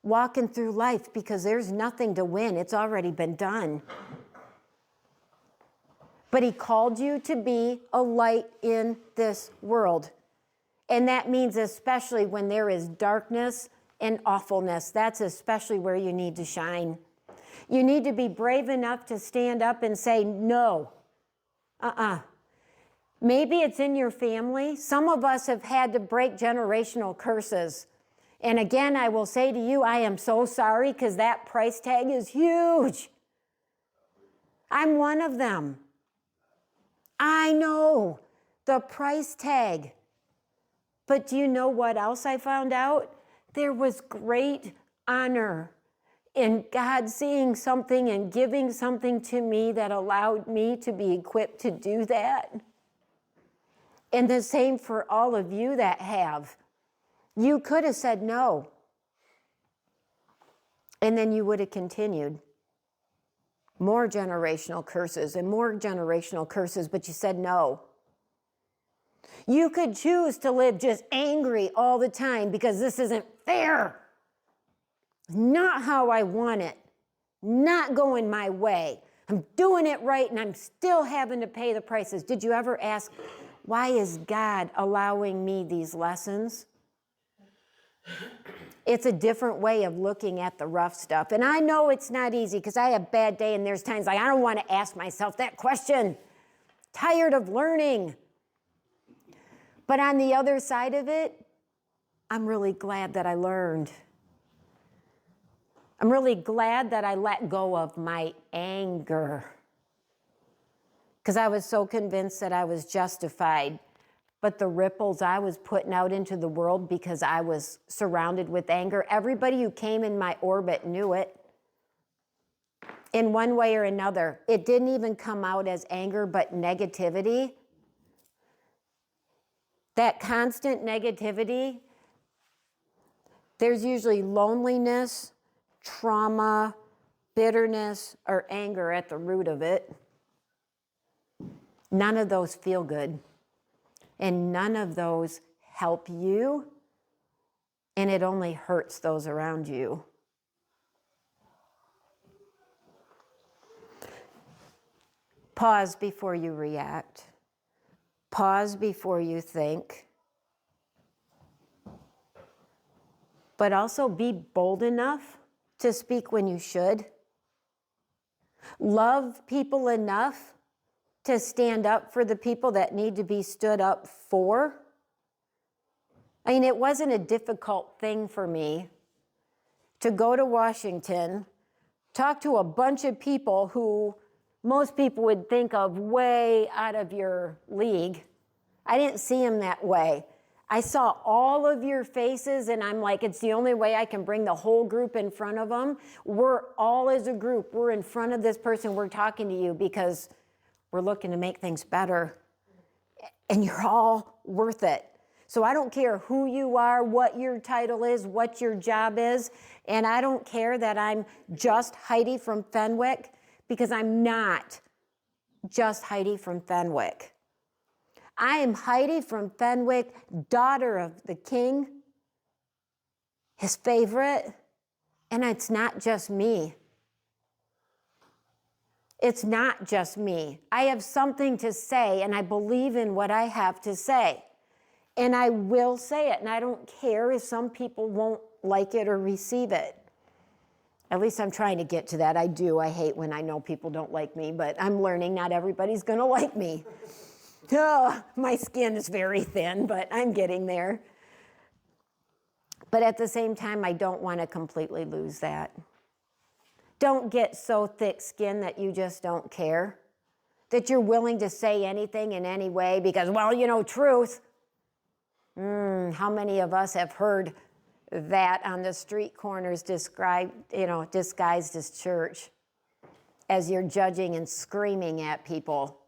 walking through life, because there's nothing to win. It's already been done. But he called you to be a light in this world. And that means especially when there is darkness and awfulness. That's especially where you need to shine. You need to be brave enough to stand up and say, no. Maybe it's in your family. Some of us have had to break generational curses. And again, I will say to you, I am so sorry, because that price tag is huge. I'm one of them. I know the price tag. But do you know what else I found out? There was great honor in God seeing something and giving something to me that allowed me to be equipped to do that. And the same for all of you that have. You could have said no. And then you would have continued. More generational curses and more generational curses, but you said no. You could choose to live just angry all the time because this isn't fair. Not how I want it. Not going my way. I'm doing it right and I'm still having to pay the prices. Did you ever ask, why is God allowing me these lessons? It's a different way of looking at the rough stuff. And I know it's not easy, because I have a bad day and there's times like I don't want to ask myself that question. Tired of learning. But on the other side of it, I'm really glad that I learned. I'm really glad that I let go of my anger, because I was so convinced that I was justified. But the ripples I was putting out into the world because I was surrounded with anger, everybody who came in my orbit knew it in one way or another. It didn't even come out as anger, but negativity. That constant negativity, there's usually loneliness, trauma, bitterness, or anger at the root of it. None of those feel good. And none of those help you, and it only hurts those around you. Pause before you react. Pause before you think. But also be bold enough to speak when you should. Love people enough to stand up for the people that need to be stood up for. I mean, it wasn't a difficult thing for me to go to Washington, talk to a bunch of people who most people would think of way out of your league. I didn't see them that way. I saw all of your faces, and I'm like, it's the only way I can bring the whole group in front of them. We're all as a group, we're in front of this person, we're talking to you because we're looking to make things better. And you're all worth it. So I don't care who you are, what your title is, what your job is. And I don't care that I'm just Heidi from Fenwick, because I'm not just Heidi from Fenwick. I am Heidi from Fenwick, daughter of the king, his favorite. And it's not just me. It's not just me. I have something to say, and I believe in what I have to say. And I will say it, and I don't care if some people won't like it or receive it. At least I'm trying to get to that. I do. I hate when I know people don't like me, but I'm learning not everybody's going to like me. Oh, my skin is very thin, but I'm getting there. But at the same time, I don't want to completely lose that. Don't get so thick-skinned that you just don't care, that you're willing to say anything in any way because, well, you know, truth. How many of us have heard that on the street corners disguised as church, as you're judging and screaming at people?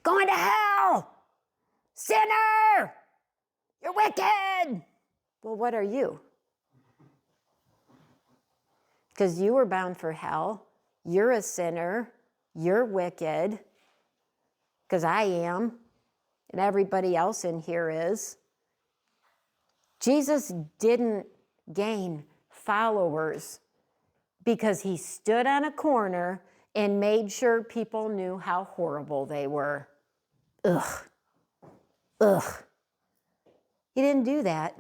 Going to hell! Sinner! You're wicked! Well, what are you? Because you were bound for hell. You're a sinner. You're wicked. Because I am. And everybody else in here is. Jesus didn't gain followers because he stood on a corner and made sure people knew how horrible they were. Ugh. He didn't do that.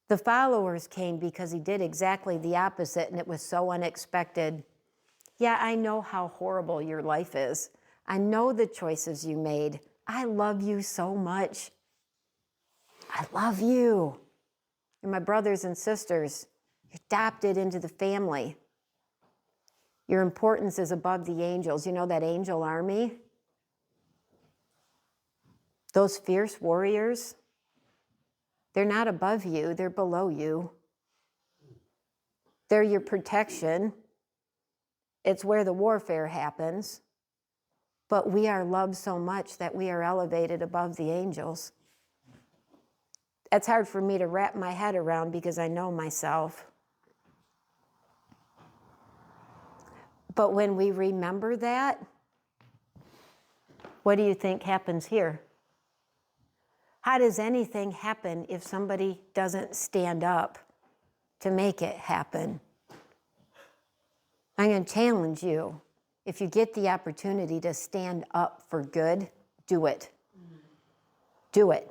The followers came because he did exactly the opposite, and it was so unexpected. Yeah, I know how horrible your life is. I know the choices you made. I love you so much. I love you. You're my brothers and sisters. You're adopted into the family. Your importance is above the angels. You know that angel army? Those fierce warriors, they're not above you, they're below you. They're your protection. It's where the warfare happens. But we are loved so much that we are elevated above the angels. That's hard for me to wrap my head around because I know myself. But when we remember that, what do you think happens here? How does anything happen if somebody doesn't stand up to make it happen? I'm going to challenge you. If you get the opportunity to stand up for good, do it. Do it.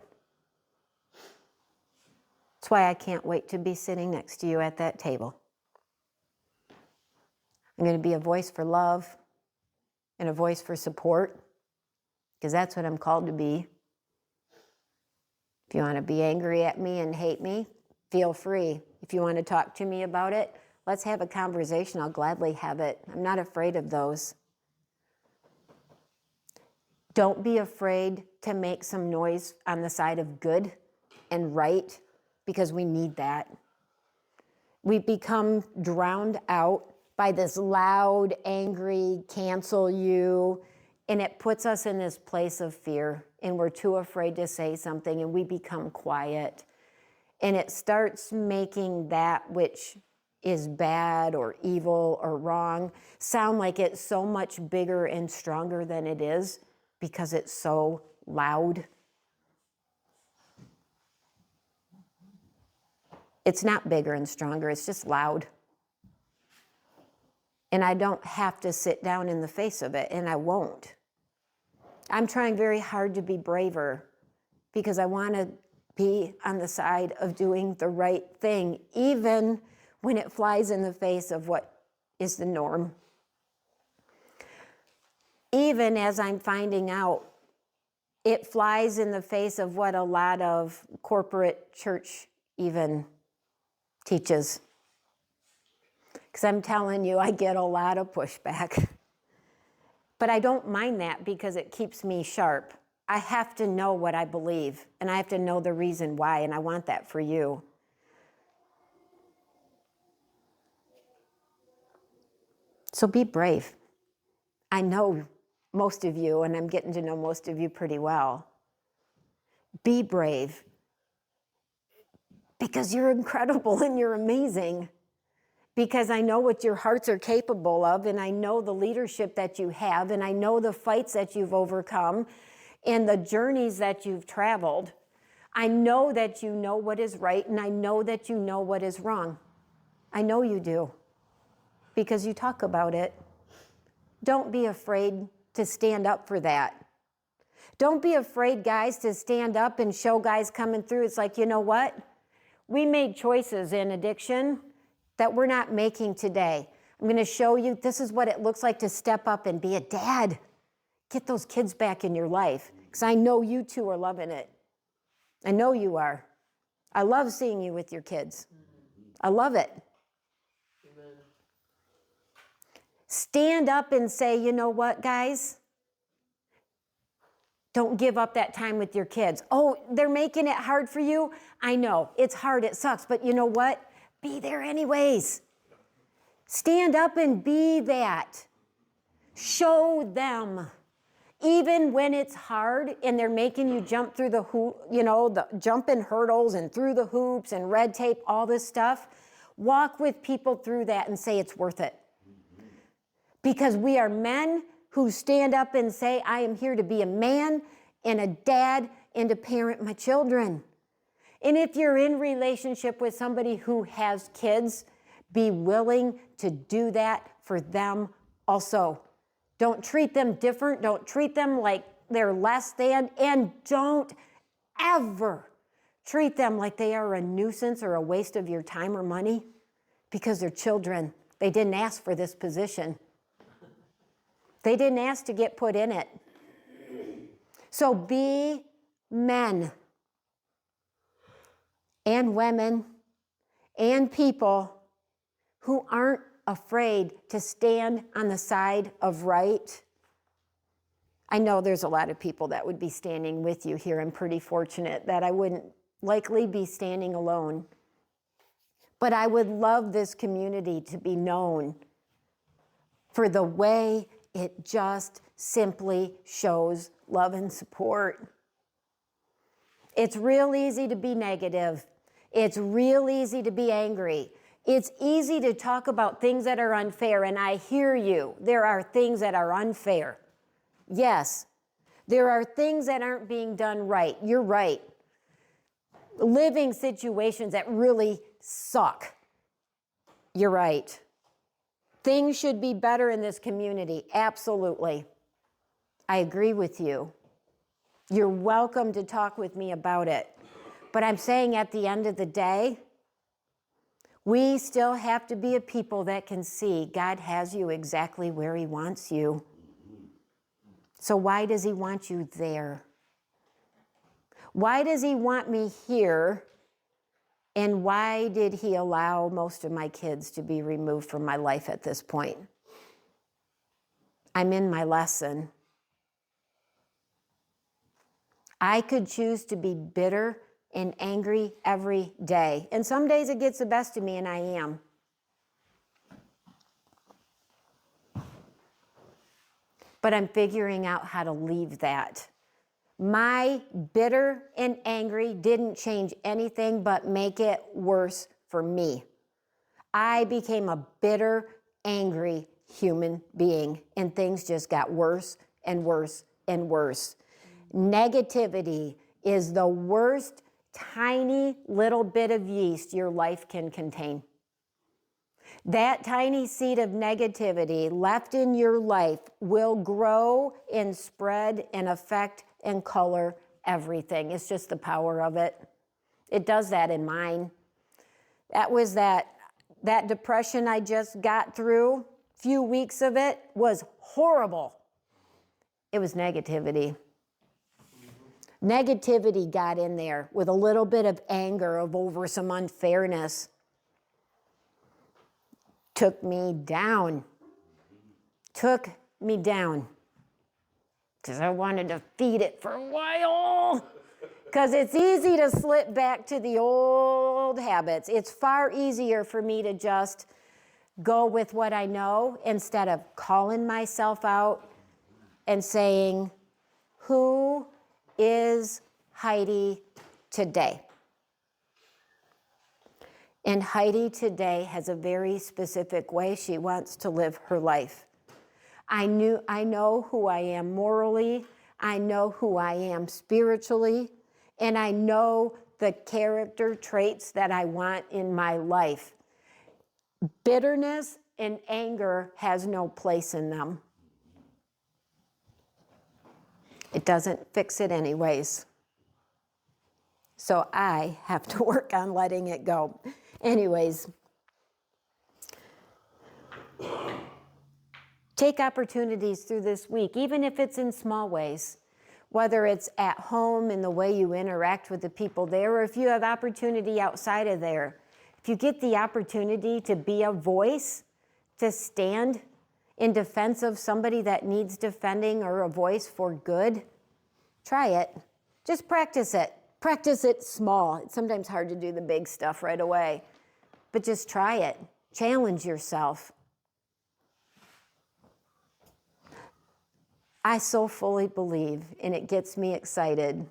That's why I can't wait to be sitting next to you at that table. I'm going to be a voice for love and a voice for support, because that's what I'm called to be. If you want to be angry at me and hate me, feel free. If you want to talk to me about it, let's have a conversation. I'll gladly have it. I'm not afraid of those. Don't be afraid to make some noise on the side of good and right, because we need that. We become drowned out by this loud, angry, cancel you, and it puts us in this place of fear, and we're too afraid to say something, and we become quiet. And it starts making that which is bad or evil or wrong sound like it's so much bigger and stronger than it is because it's so loud. It's not bigger and stronger, it's just loud. And I don't have to sit down in the face of it, and I won't. I'm trying very hard to be braver because I want to be on the side of doing the right thing, even when it flies in the face of what is the norm. Even as I'm finding out, it flies in the face of what a lot of corporate church even teaches. Because I'm telling you, I get a lot of pushback. But I don't mind that because it keeps me sharp. I have to know what I believe, and I have to know the reason why, and I want that for you. So be brave. I know most of you, and I'm getting to know most of you pretty well. Be brave. Because you're incredible and you're amazing. Because I know what your hearts are capable of, and I know the leadership that you have, and I know the fights that you've overcome, and the journeys that you've traveled. I know that you know what is right, and I know that you know what is wrong. I know you do, because you talk about it. Don't be afraid to stand up for that. Don't be afraid, guys, to stand up and show guys coming through. It's like, you know what? We made choices in addiction that we're not making today. I'm going to show you this is what it looks like to step up and be a dad. Get those kids back in your life, because I know you two are loving it. I know you are. I love seeing you with your kids. I love it. Amen. Stand up and say, you know what, guys? Don't give up that time with your kids. Oh, they're making it hard for you? I know. It's hard. It sucks. But you know what? Be there anyways. Stand up and be that. Show them. Even when it's hard and they're making you jump through the the jumping hurdles and through the hoops and red tape, all this stuff, walk with people through that and say it's worth it. Because we are men who stand up and say, I am here to be a man and a dad and to parent my children. And if you're in relationship with somebody who has kids, be willing to do that for them also. Don't treat them different. Don't treat them like they're less than. And don't ever treat them like they are a nuisance or a waste of your time or money, because they're children. They didn't ask for this position. They didn't ask to get put in it. So be men and women and people who aren't afraid to stand on the side of right. I know there's a lot of people that would be standing with you here. I'm pretty fortunate that I wouldn't likely be standing alone. But I would love this community to be known for the way it just simply shows love and support. It's real easy to be negative. It's real easy to be angry. It's easy to talk about things that are unfair, and I hear you. There are things that are unfair. Yes, there are things that aren't being done right. You're right. Living situations that really suck. You're right. Things should be better in this community. Absolutely. I agree with you. You're welcome to talk with me about it. But I'm saying at the end of the day, we still have to be a people that can see God has you exactly where He wants you. So why does He want you there? Why does He want me here? And why did He allow most of my kids to be removed from my life at this point? I'm in my lesson. I could choose to be bitter and angry every day. And some days it gets the best of me, and I am. But I'm figuring out how to leave that. My bitter and angry didn't change anything but make it worse for me. I became a bitter, angry human being, and things just got worse and worse and worse. Negativity is the worst tiny little bit of yeast your life can contain. That tiny seed of negativity left in your life will grow and spread and affect and color everything. It's just the power of it. It does that in mine. That was that depression I just got through. Few weeks of it was horrible. It was negativity. Negativity got in there with a little bit of anger over some unfairness. Took me down. Took me down. Because I wanted to feed it for a while. Because it's easy to slip back to the old habits. It's far easier for me to just go with what I know instead of calling myself out and saying, who is Heidi today? And Heidi today has a very specific way she wants to live her life. I know who I am morally, I know who I am spiritually, and I know the character traits that I want in my life. Bitterness and anger has no place in them. It doesn't fix it anyways. So I have to work on letting it go. Anyways, Take opportunities through this week, even if it's in small ways, whether it's at home in the way you interact with the people there, or if you have opportunity outside of there. If you get the opportunity to be a voice, to stand in defense of somebody that needs defending or a voice for good, try it. Just practice it. Practice it small. It's sometimes hard to do the big stuff right away, but just try it. Challenge yourself. I so fully believe, and it gets me excited,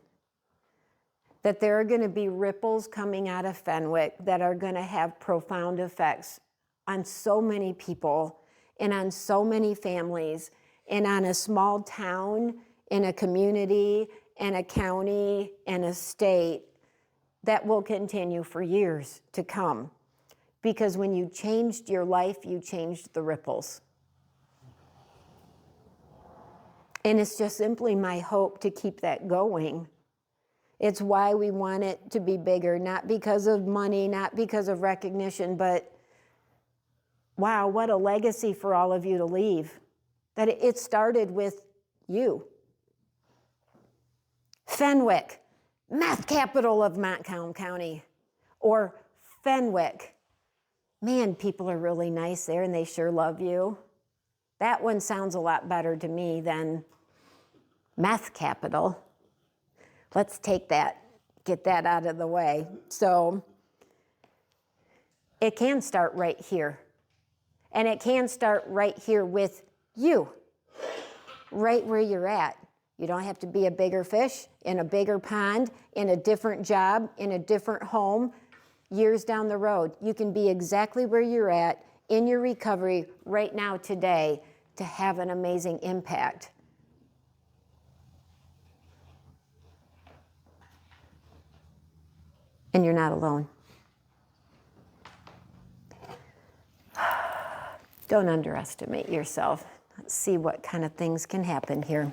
that there are going to be ripples coming out of Fenwick that are going to have profound effects on so many people and on so many families and on a small town, in a community, and a county, and a state that will continue for years to come. Because when you changed your life, you changed the ripples. And it's just simply my hope to keep that going. It's why we want it to be bigger, not because of money, not because of recognition, but wow, what a legacy for all of you to leave. That it started with you. Fenwick, meth capital of Montcalm County. Or Fenwick, man, people are really nice there and they sure love you. That one sounds a lot better to me than meth capital. Let's take that, get that out of the way. So it can start right here. And it can start right here with you, right where you're at. You don't have to be a bigger fish, in a bigger pond, in a different job, in a different home, years down the road. You can be exactly where you're at in your recovery right now today to have an amazing impact. And you're not alone. Don't underestimate yourself. Let's see what kind of things can happen here.